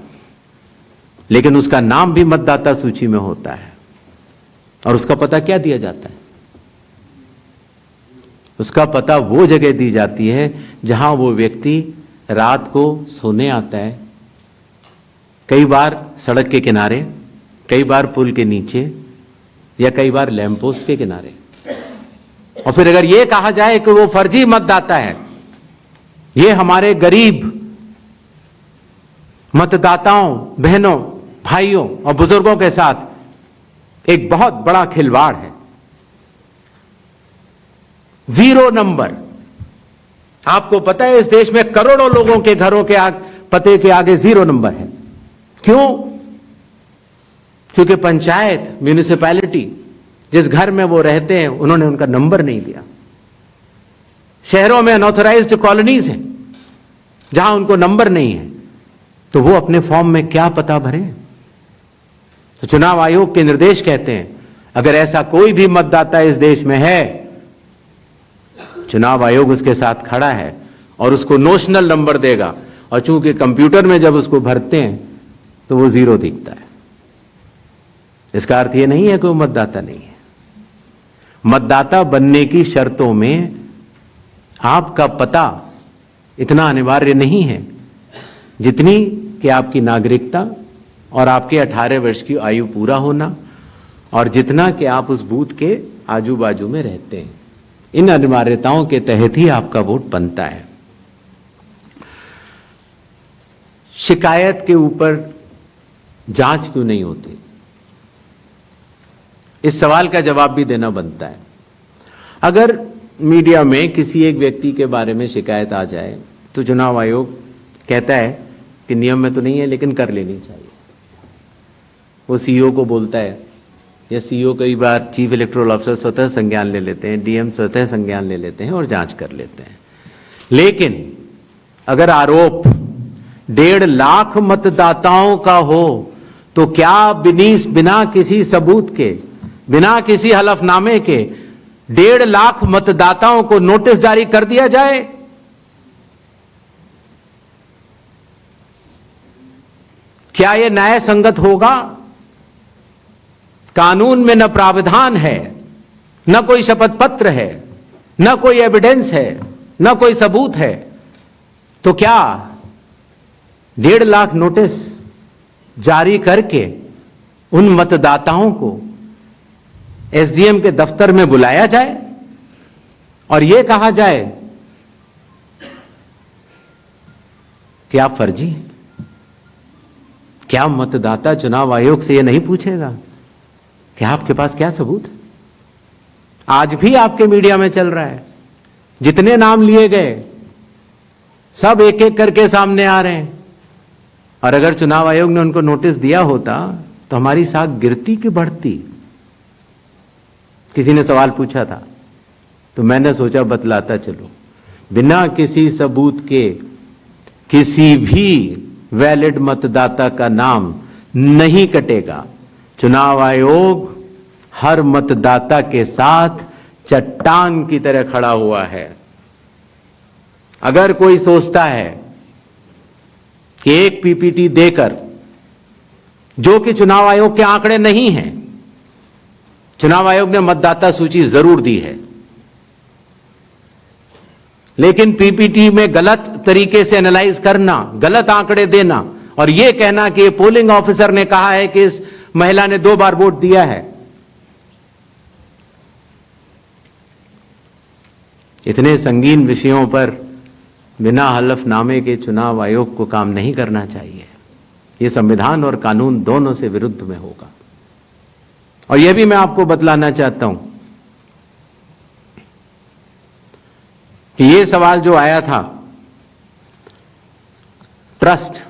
लेकिन उसका नाम भी मतदाता सूची में होता है। और उसका पता क्या दिया जाता है? उसका पता वो जगह दी जाती है जहां वो व्यक्ति रात को सोने आता है, कई बार सड़क के किनारे, कई बार पुल के नीचे, या कई बार लैंप पोस्ट के किनारे। और फिर अगर यह कहा जाए कि वो फर्जी मतदाता है, ये हमारे गरीब मतदाताओं, बहनों, भाइयों और बुजुर्गों के साथ एक बहुत बड़ा खिलवाड़ है। 0 नंबर। आपको पता है इस देश में करोड़ों लोगों के घरों के पते के आगे 0 नंबर है। क्यों? क्योंकि पंचायत, म्यूनिसिपैलिटी, जिस घर में वो रहते हैं, उन्होंने उनका नंबर नहीं दिया। शहरों में अनऑथराइज्ड कॉलोनीज हैं जहां उनको नंबर नहीं है, तो वो अपने फॉर्म में क्या पता भरें? तो चुनाव आयोग के निर्देश कहते हैं, अगर ऐसा कोई भी मतदाता इस देश में है, चुनाव आयोग उसके साथ खड़ा है और उसको नोशनल नंबर देगा। और चूंकि कंप्यूटर में जब उसको भरते हैं तो वो 0 दिखता है। इसका अर्थ ये नहीं है कि वो मतदाता नहीं है। मतदाता बनने की शर्तों में आपका पता इतना अनिवार्य नहीं है जितनी कि आपकी नागरिकता और आपके 18 वर्ष की आयु पूरा होना और जितना कि आप उस बूथ के आजू बाजू में रहते हैं। इन अनिवार्यताओं के तहत ही आपका वोट बनता है। शिकायत के ऊपर जांच क्यों नहीं होती, इस सवाल का जवाब भी देना बनता है। अगर मीडिया में किसी एक व्यक्ति के बारे में शिकायत आ जाए तो चुनाव आयोग कहता है कि नियम में तो नहीं है लेकिन कर लेनी चाहिए। वो सीईओ को बोलता है, या सीईओ कई बार चीफ इलेक्टोरल ऑफिसर स्वतः संज्ञान ले लेते हैं, डीएम स्वतः संज्ञान ले लेते हैं और जांच कर लेते हैं। लेकिन अगर आरोप 1.5 लाख मतदाताओं का हो तो क्या बिना किसी सबूत के, बिना किसी हलफनामे के 1.5 लाख मतदाताओं को नोटिस जारी कर दिया जाए? क्या यह न्याय संगत होगा? कानून में न प्रावधान है, न कोई शपथ पत्र है, न कोई एविडेंस है, न कोई सबूत है, तो क्या 1.5 लाख नोटिस जारी करके उन मतदाताओं को एसडीएम के दफ्तर में बुलाया जाए और यह कहा जाए कि आप फर्जी हैं? क्या मतदाता चुनाव आयोग से यह नहीं पूछेगा कि आपके पास क्या सबूत है? आज भी आपके मीडिया में चल रहा है, जितने नाम लिए गए सब एक एक करके सामने आ रहे हैं। और अगर चुनाव आयोग ने उनको नोटिस दिया होता तो हमारी साख गिरती कि बढ़ती? किसी ने सवाल पूछा था तो मैंने सोचा बतलाता चलो। बिना किसी सबूत के किसी भी वैलिड मतदाता का नाम नहीं कटेगा। चुनाव आयोग हर मतदाता के साथ चट्टान की तरह खड़ा हुआ है। अगर कोई सोचता है कि एक पीपीटी देकर, जो कि चुनाव आयोग के आंकड़े नहीं हैं, चुनाव आयोग ने मतदाता सूची जरूर दी है, लेकिन पीपीटी में गलत तरीके से एनालाइज करना, गलत आंकड़े देना और यह कहना कि पोलिंग ऑफिसर ने कहा है कि इस महिला ने 2 बार वोट दिया है, इतने संगीन विषयों पर बिना हलफनामे के चुनाव आयोग को काम नहीं करना चाहिए। यह संविधान और कानून दोनों से विरुद्ध में होगा। और यह भी मैं आपको बतलाना चाहता हूं कि यह सवाल जो आया था ट्रस्ट,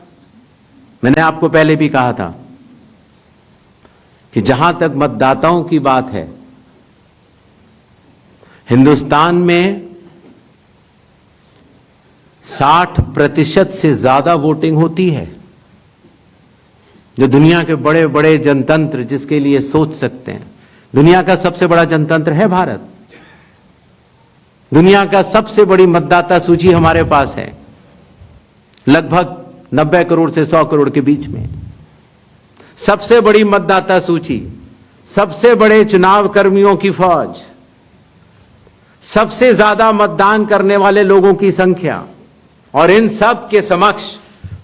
मैंने आपको पहले भी कहा था कि जहां तक मतदाताओं की बात है, हिंदुस्तान में 60% से ज्यादा वोटिंग होती है। जो दुनिया के बड़े बड़े जनतंत्र जिसके लिए सोच सकते हैं, दुनिया का सबसे बड़ा जनतंत्र है भारत। दुनिया का सबसे बड़ी मतदाता सूची हमारे पास है, लगभग 90 करोड़ से 100 करोड़ के बीच में। सबसे बड़ी मतदाता सूची, सबसे बड़े चुनाव कर्मियों की फौज, सबसे ज्यादा मतदान करने वाले लोगों की संख्या, और इन सब के समक्ष,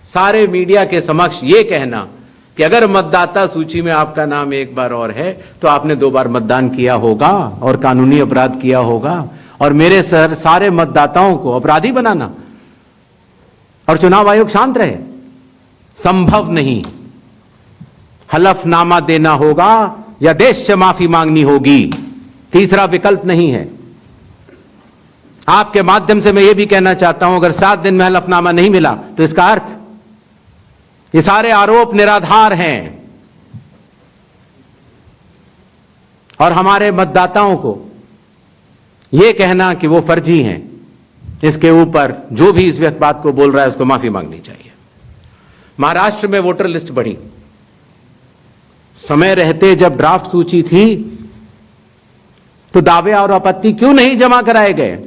सारे मीडिया के समक्ष यह कहना कि अगर मतदाता सूची में आपका नाम एक बार और है तो आपने 2 बार मतदान किया होगा और कानूनी अपराध किया होगा, और मेरे सारे मतदाताओं को अपराधी बनाना और चुनाव आयोग शांत रहे, संभव नहीं। हलफनामा देना होगा या देश से माफी मांगनी होगी, तीसरा विकल्प नहीं है। आपके माध्यम से मैं यह भी कहना चाहता हूं, अगर 7 दिन में हलफनामा नहीं मिला तो इसका अर्थ ये सारे आरोप निराधार हैं। और हमारे मतदाताओं को यह कहना कि वो फर्जी हैं, इसके ऊपर जो भी इस व्यक्त बात को बोल रहा है उसको माफी मांगनी चाहिए। महाराष्ट्र में वोटर लिस्ट बढ़ी, समय रहते जब ड्राफ्ट सूची थी तो दावे और आपत्ति क्यों नहीं जमा कराए गए?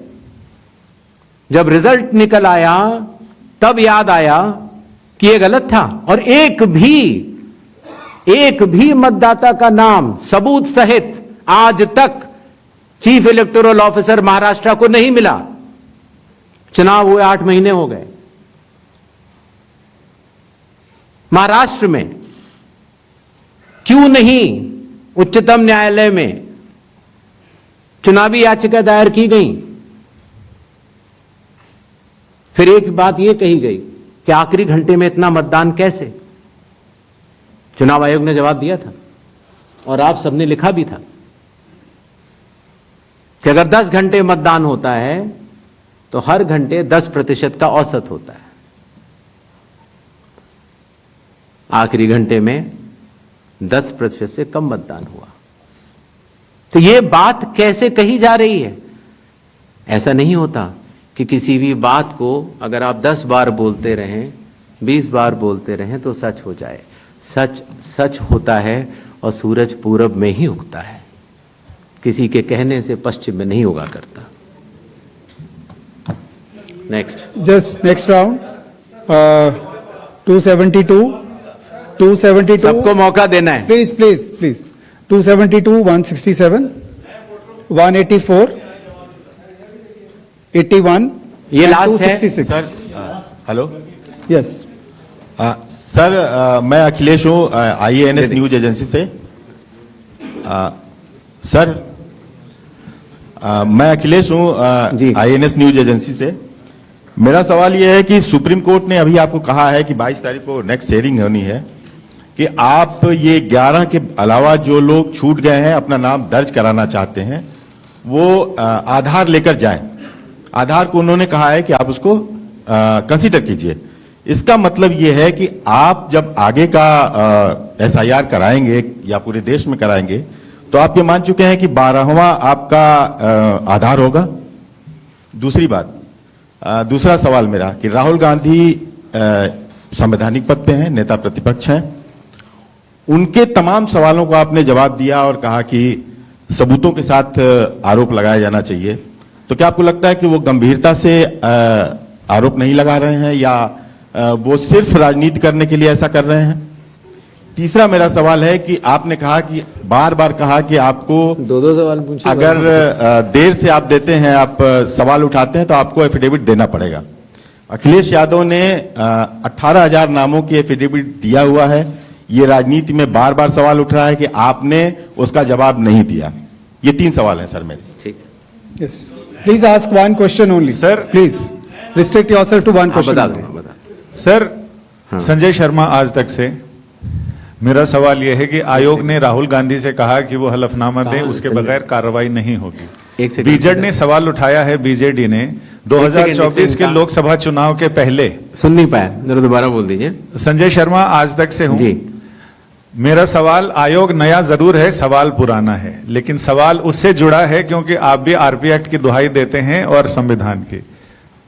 जब रिजल्ट निकल आया तब याद आया कि यह गलत था, और एक भी मतदाता का नाम सबूत सहित आज तक चीफ इलेक्टोरल ऑफिसर महाराष्ट्र को नहीं मिला। चुनाव हुए 8 महीने हो गए। महाराष्ट्र में क्यों नहीं उच्चतम न्यायालय में चुनावी याचिका दायर की गई? फिर एक बात यह कही गई कि आखिरी घंटे में इतना मतदान कैसे? चुनाव आयोग ने जवाब दिया था और आप सबने लिखा भी था कि अगर 10 घंटे मतदान होता है तो हर घंटे 10% का औसत होता है। आखिरी घंटे में 10% से कम मतदान हुआ। तो यह बात कैसे कही जा रही है? ऐसा नहीं होता कि किसी भी बात को अगर आप 10 बार बोलते रहें, 20 बार बोलते रहें तो सच हो जाए। सच सच होता है और सूरज पूरब में ही उगता है, किसी के कहने से पश्चिम में नहीं उगा करता। नेक्स्ट, जस्ट नेक्स्ट राउंड 272 सबको मौका देना है। प्लीज प्लीज प्लीज 272, 167, 184, 81, ये लास्ट है 266। सर हेलो, यस सर मैं अखिलेश हूँ IANS न्यूज एजेंसी से। सर मैं अखिलेश हूँ IANS न्यूज एजेंसी से। मेरा सवाल यह है कि सुप्रीम कोर्ट ने अभी आपको कहा है कि 22 तारीख को नेक्स्ट हियरिंग होनी है कि आप ये 11 के अलावा जो लोग छूट गए हैं अपना नाम दर्ज कराना चाहते हैं वो आधार लेकर जाएं। आधार को उन्होंने कहा है कि आप उसको कंसीडर कीजिए। इसका मतलब ये है कि आप जब आगे का SIR कराएंगे या पूरे देश में कराएंगे तो आप ये मान चुके हैं कि 12वां आपका आधार होगा। दूसरी बात, दूसरा सवाल मेरा कि राहुल गांधी संवैधानिक पद पे हैं, नेता प्रतिपक्ष हैं, उनके तमाम सवालों को आपने जवाब दिया और कहा कि सबूतों के साथ आरोप लगाया जाना चाहिए। तो क्या आपको लगता है कि वो गंभीरता से आरोप नहीं लगा रहे हैं या वो सिर्फ राजनीति करने के लिए ऐसा कर रहे हैं? तीसरा मेरा सवाल है कि आपने कहा कि बार बार कहा कि आपको दो सवाल पूछिए। अगर देर से आप देते हैं, आप सवाल उठाते हैं तो आपको एफिडेविट देना पड़ेगा। अखिलेश यादव ने 18,000 नामों की एफिडेविट दिया हुआ है। ये राजनीति में बार बार सवाल उठ रहा है कि आपने उसका जवाब नहीं दिया। ये 3 सवाल हैं सर मेरे। ठीक, yes please ask one question only sir, please restrict yourself to one question. बता सर संजय शर्मा आज तक से। मेरा सवाल यह है कि आयोग ने राहुल गांधी से कहा कि वो हलफनामा दें, उसके बगैर कार्रवाई नहीं होगी। बीजेड ने सवाल उठाया है, बीजेडी ने 2024 के लोकसभा चुनाव के पहले। सुन नहीं पाया, जरा दोबारा बोल दीजिए। संजय शर्मा आज तक से हूं। मेरा सवाल, आयोग नया जरूर है, सवाल पुराना है, लेकिन सवाल उससे जुड़ा है क्योंकि आप भी RP एक्ट की दुहाई देते हैं और संविधान की।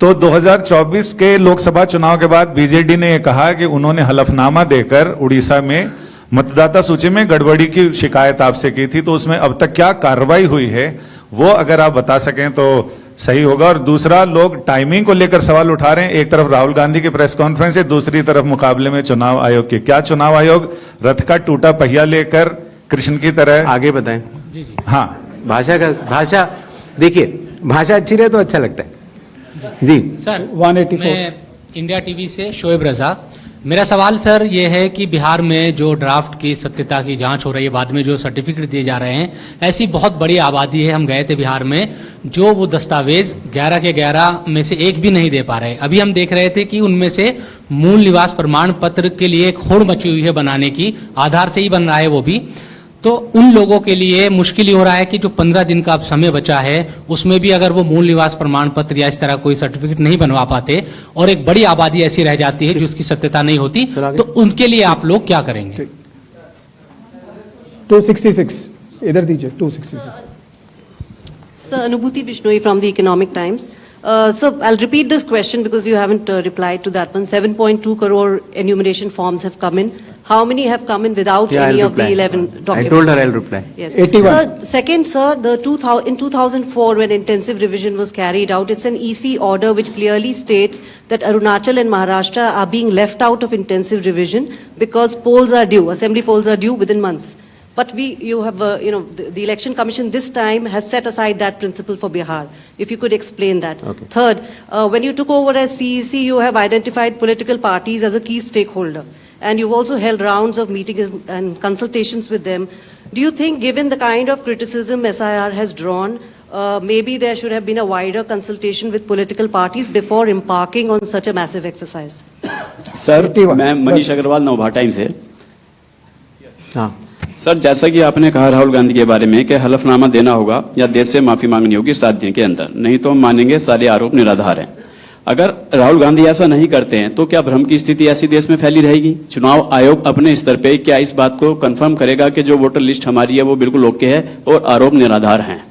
तो 2024 के लोकसभा चुनाव के बाद बीजेडी ने यह कहा कि उन्होंने हलफनामा देकर उड़ीसा में मतदाता सूची में गड़बड़ी की शिकायत आपसे की थी, तो उसमें अब तक क्या कार्रवाई हुई है वो अगर आप बता सकें तो सही होगा। और दूसरा, लोग टाइमिंग को लेकर सवाल उठा रहे हैं, एक तरफ राहुल गांधी की प्रेस कॉन्फ्रेंस है, दूसरी तरफ मुकाबले में चुनाव आयोग की। क्या चुनाव आयोग रथ का टूटा पहिया लेकर कृष्ण की तरह आगे बताएं? जी। हाँ, भाषा देखिए, भाषा अच्छी रहे तो अच्छा लगता है जी। सर 184 मैं इंडिया टीवी से शोएब रजा। मेरा सवाल सर ये है कि बिहार में जो ड्राफ्ट की सत्यता की जांच हो रही है, बाद में जो सर्टिफिकेट दिए जा रहे हैं, ऐसी बहुत बड़ी आबादी है, हम गए थे बिहार में, जो वो दस्तावेज 11 के 11 में से एक भी नहीं दे पा रहे। अभी हम देख रहे थे कि उनमें से मूल निवास प्रमाण पत्र के लिए एक होड़ मची हुई है बनाने की, आधार से ही बन रहा है वो भी। तो उन लोगों के लिए मुश्किल ही हो रहा है कि जो 15 दिन का अब समय बचा है उसमें भी अगर वो मूल निवास प्रमाण पत्र या इस तरह कोई सर्टिफिकेट नहीं बनवा पाते और एक बड़ी आबादी ऐसी रह जाती है जिसकी सत्यता नहीं होती, तो उनके लिए आप लोग क्या करेंगे? 266 इधर दीजिए 266. Sir, Anubhuti Bishnoi from the Economic Times. Sir, I'll repeat this question because you haven't replied to that one. 7.2 crore enumeration forms have come in. How many have come in without any of the 11 documents? I told her I'll reply. Yes. 81. Sir, second, sir, in 2004, when intensive revision was carried out, it's an EC order which clearly states that Arunachal and Maharashtra are being left out of intensive revision because polls are due, assembly polls are due within months. But you have, the Election Commission this time has set aside that principle for Bihar. If you could explain that. Okay. Third, when you took over as CEC, you have identified political parties as a key stakeholder. And you've also held rounds of meetings and consultations with them. Do you think, given the kind of criticism SIR has drawn, maybe there should have been a wider consultation with political parties before embarking on such a massive exercise? Sir, मैं Manish Agarwal नवभा times से. हाँ sir, जैसा कि आपने कहा राहुल गांधी के बारे में कि हलफनामा देना होगा या देश से माफी मांगनी होगी 7 दिन के अंदर, नहीं तो हम मानेंगे सारे आरोप निराधार हैं. अगर राहुल गांधी ऐसा नहीं करते हैं तो क्या भ्रम की स्थिति ऐसी देश में फैली रहेगी? चुनाव आयोग अपने स्तर पे क्या इस बात को कंफर्म करेगा कि जो वोटर लिस्ट हमारी है वो बिल्कुल ओके है और आरोप निराधार हैं?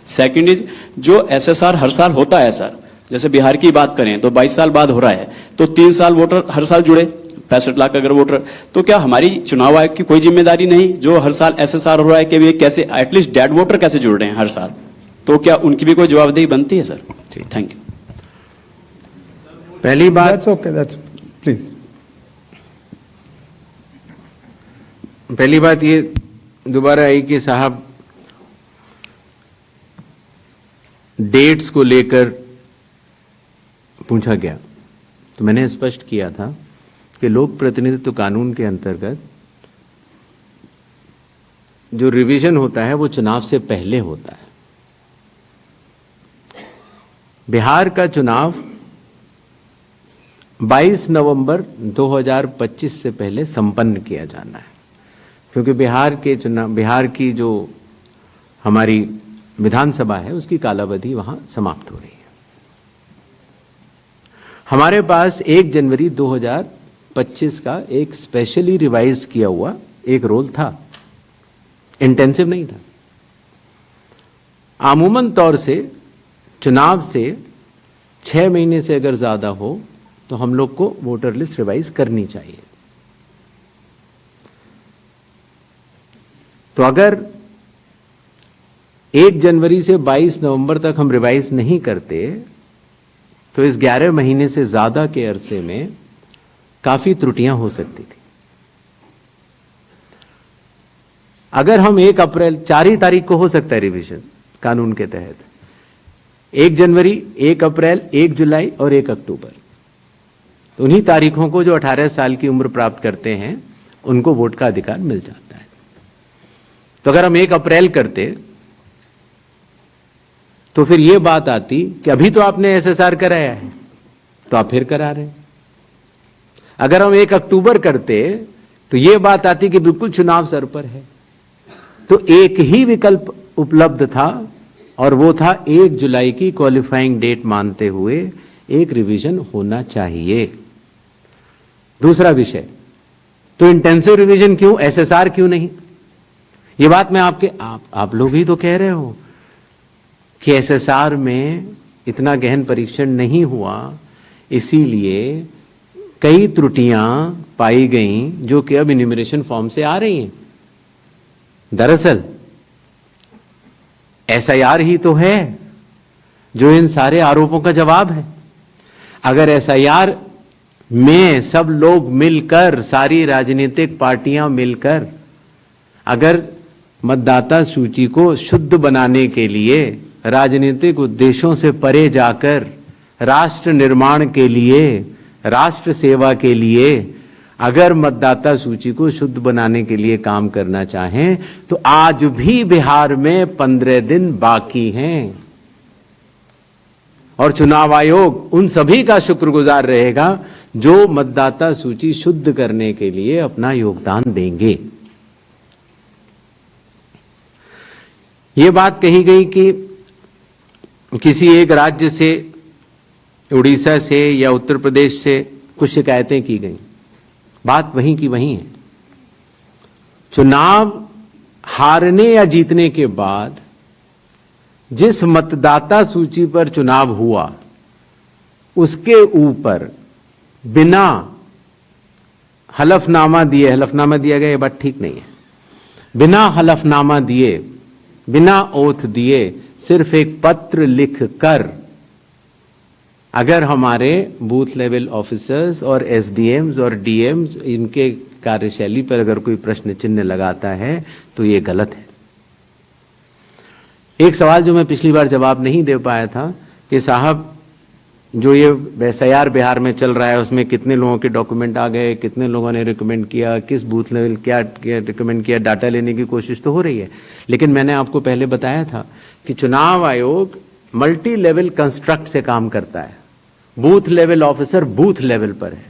सेकंड इज, जो एसएसआर हर साल होता है सर, जैसे बिहार की बात करें तो 22 साल बाद हो रहा है, तो 3 साल वोटर हर साल जुड़े, 65 लाख अगर वोटर, तो क्या हमारी चुनाव आयोग की कोई जिम्मेदारी नहीं जो हर साल एसएसआर हो रहा है कि वे कैसे एटलीस्ट डेड वोटर कैसे जुड़ रहे हैं हर साल, तो क्या उनकी भी कोई जवाबदेही बनती है सर? Thank you. पहली बात, That's okay, that's, please. पहली बात ये दोबारा आई कि साहब डेट्स को लेकर पूछा गया, तो मैंने स्पष्ट किया था कि लोक प्रतिनिधित्व कानून के अंतर्गत जो रिवीजन होता है वो चुनाव से पहले होता है. बिहार का चुनाव 22 नवंबर 2025 से पहले संपन्न किया जाना है, क्योंकि बिहार की जो हमारी विधानसभा है उसकी कालावधि वहां समाप्त हो रही है. हमारे पास 1 जनवरी 2025 का एक स्पेशली रिवाइज किया हुआ एक रोल था, इंटेंसिव नहीं था. आमूमन तौर से चुनाव से 6 महीने से अगर ज्यादा हो तो हम लोग को वोटर लिस्ट रिवाइज करनी चाहिए. तो अगर 1 जनवरी से 22 नवंबर तक हम रिवाइज नहीं करते तो इस 11 महीने से ज्यादा के अरसे में काफी त्रुटियां हो सकती थी. अगर हम 1 अप्रैल 4 ही तारीख को हो सकता है रिवीजन कानून के तहत, 1 जनवरी, 1 अप्रैल, 1 जुलाई और 1 अक्टूबर, तो उन्हीं तारीखों को जो 18 साल की उम्र प्राप्त करते हैं उनको वोट का अधिकार मिल जाता है. तो अगर हम 1 अप्रैल करते तो फिर यह बात आती कि अभी तो आपने एसएसआर कराया है तो आप फिर करा रहे हैं. अगर हम 1 अक्टूबर करते तो यह बात आती कि बिल्कुल चुनाव सर पर है. तो एक ही विकल्प उपलब्ध था और वो था 1 जुलाई की क्वालिफाइंग डेट मानते हुए एक रिवीजन होना चाहिए. दूसरा विषय, तो इंटेंसिव रिवीजन क्यों, एसएसआर क्यों नहीं? ये बात मैं आप लोग ही तो कह रहे हो कि एसएसआर में इतना गहन परीक्षण नहीं हुआ, इसीलिए कई त्रुटियां पाई गईं जो कि अब इन्यूमरेशन फॉर्म से आ रही हैं. दरअसल एसआईआर ही तो है जो इन सारे आरोपों का जवाब है. अगर एसआईआर में सब लोग मिलकर, सारी राजनीतिक पार्टियां मिलकर अगर मतदाता सूची को शुद्ध बनाने के लिए, राजनीतिक उद्देश्यों से परे जाकर राष्ट्र निर्माण के लिए, राष्ट्र सेवा के लिए अगर मतदाता सूची को शुद्ध बनाने के लिए काम करना चाहें तो आज भी बिहार में 15 दिन बाकी हैं. और चुनाव आयोग उन सभी का शुक्रगुजार रहेगा जो मतदाता सूची शुद्ध करने के लिए अपना योगदान देंगे. यह बात कही गई कि किसी एक राज्य से, उड़ीसा से या उत्तर प्रदेश से कुछ शिकायतें की गई. बात वहीं की वहीं है. चुनाव हारने या जीतने के बाद जिस मतदाता सूची पर चुनाव हुआ उसके ऊपर बिना हलफनामा दिया गया, ये बात ठीक नहीं है। बिना हलफनामा दिए, बिना ओथ दिए, सिर्फ एक पत्र लिखकर अगर हमारे बूथ लेवल ऑफिसर्स और एसडीएम्स और डीएम्स इनके कार्यशैली पर अगर कोई प्रश्न चिन्ह लगाता है तो ये गलत है। एक सवाल जो मैं पिछली बार जवाब नहीं दे पाया था कि साहब जो ये एसआईआर बिहार में चल रहा है उसमें कितने लोगों के डॉक्यूमेंट आ गए, कितने लोगों ने रिकमेंड किया, किस बूथ लेवल क्या रिकमेंड किया, डाटा लेने की कोशिश तो हो रही है। लेकिन मैंने आपको पहले बताया था कि चुनाव आयोग मल्टी लेवल कंस्ट्रक्ट से काम करता है। Booth level officer booth level पर है,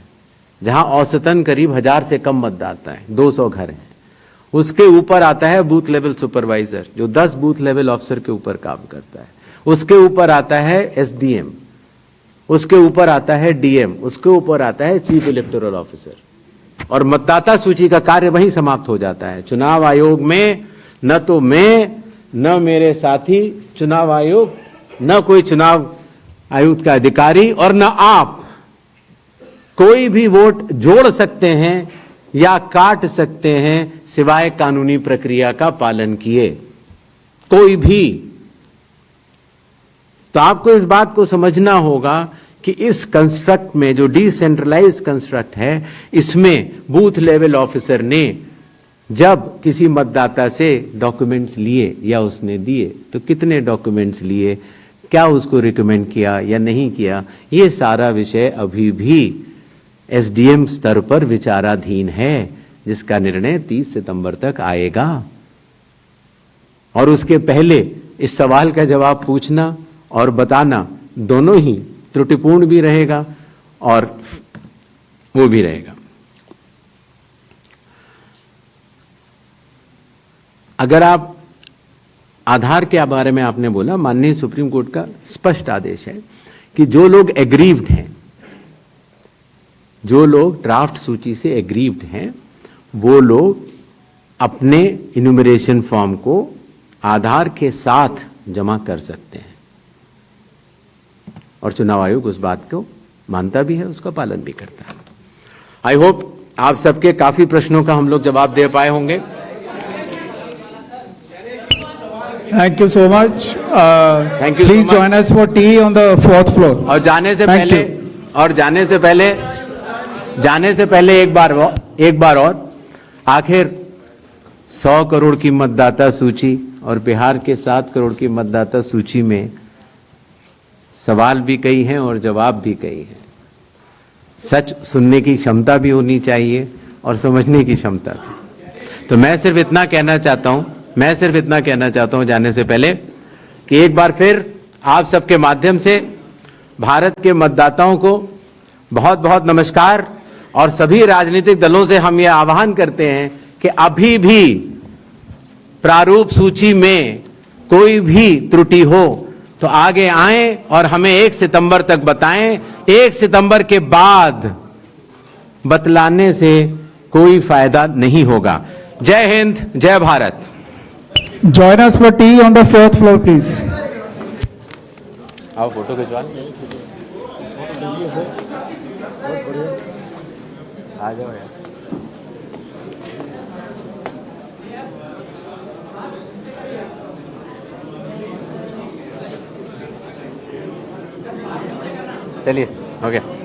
जहां औसतन करीब 1000 से कम मतदाता है, 200 घर हैं। उसके ऊपर आता है बूथ लेवल सुपरवाइजर जो 10 बूथ लेवल ऑफिसर के ऊपर काम करता है। उसके ऊपर आता है एसडीएम, उसके ऊपर आता है डीएम, उसके ऊपर आता है चीफ इलेक्टोरल ऑफिसर, और मतदाता सूची का कार्य वहीं समाप्त हो जाता है। चुनाव आयोग में न तो मैं, न मेरे साथी चुनाव आयोग, न कोई चुनाव आयुक्त का अधिकारी और न आप कोई भी वोट जोड़ सकते हैं या काट सकते हैं सिवाय कानूनी प्रक्रिया का पालन किए, कोई भी। तो आपको इस बात को समझना होगा कि इस कंस्ट्रक्ट में जो डिसेंट्रलाइज कंस्ट्रक्ट है, इसमें बूथ लेवल ऑफिसर ने जब किसी मतदाता से डॉक्यूमेंट्स लिए या उसने दिए तो कितने डॉक्यूमेंट्स लिए, क्या उसको रिकमेंड किया या नहीं किया, ये सारा विषय अभी भी एसडीएम स्तर पर विचाराधीन है, जिसका निर्णय 30 सितंबर तक आएगा। और उसके पहले इस सवाल का जवाब पूछना और बताना दोनों ही त्रुटिपूर्ण भी रहेगा और वो भी रहेगा। अगर आप आधार के बारे में आपने बोला, माननीय सुप्रीम कोर्ट का स्पष्ट आदेश है कि जो लोग एग्रीव्ड हैं, जो लोग ड्राफ्ट सूची से एग्रीव्ड हैं, वो लोग अपने इन्यूमरेशन फॉर्म को आधार के साथ जमा कर सकते हैं और चुनाव आयोग उस बात को मानता भी है, उसका पालन भी करता है। आई होप आप सबके काफी प्रश्नों का हम लोग जवाब दे पाए होंगे। Thank you so much. Thank you. Please join us for tea on the 4th floor. और जाने से पहले एक बार और आखिर 100 करोड़ की मतदाता सूची और बिहार के 7 करोड़ की मतदाता सूची में सवाल भी कई हैं और जवाब भी कई हैं। सच सुनने की क्षमता भी होनी चाहिए और समझने की क्षमता भी। तो मैं सिर्फ इतना कहना चाहता हूं जाने से पहले कि एक बार फिर आप सबके माध्यम से भारत के मतदाताओं को बहुत बहुत नमस्कार। और सभी राजनीतिक दलों से हम ये आह्वान करते हैं कि अभी भी प्रारूप सूची में कोई भी त्रुटि हो तो आगे आएं और हमें 1 सितंबर तक बताएं। 1 सितंबर के बाद बतलाने से कोई फायदा नहीं होगा। जय हिंद, जय Bharat. Join us for tea on the 4th floor, please. आओ फोटो खिंचवा। आ जाओ यार। चलिए, हो गया।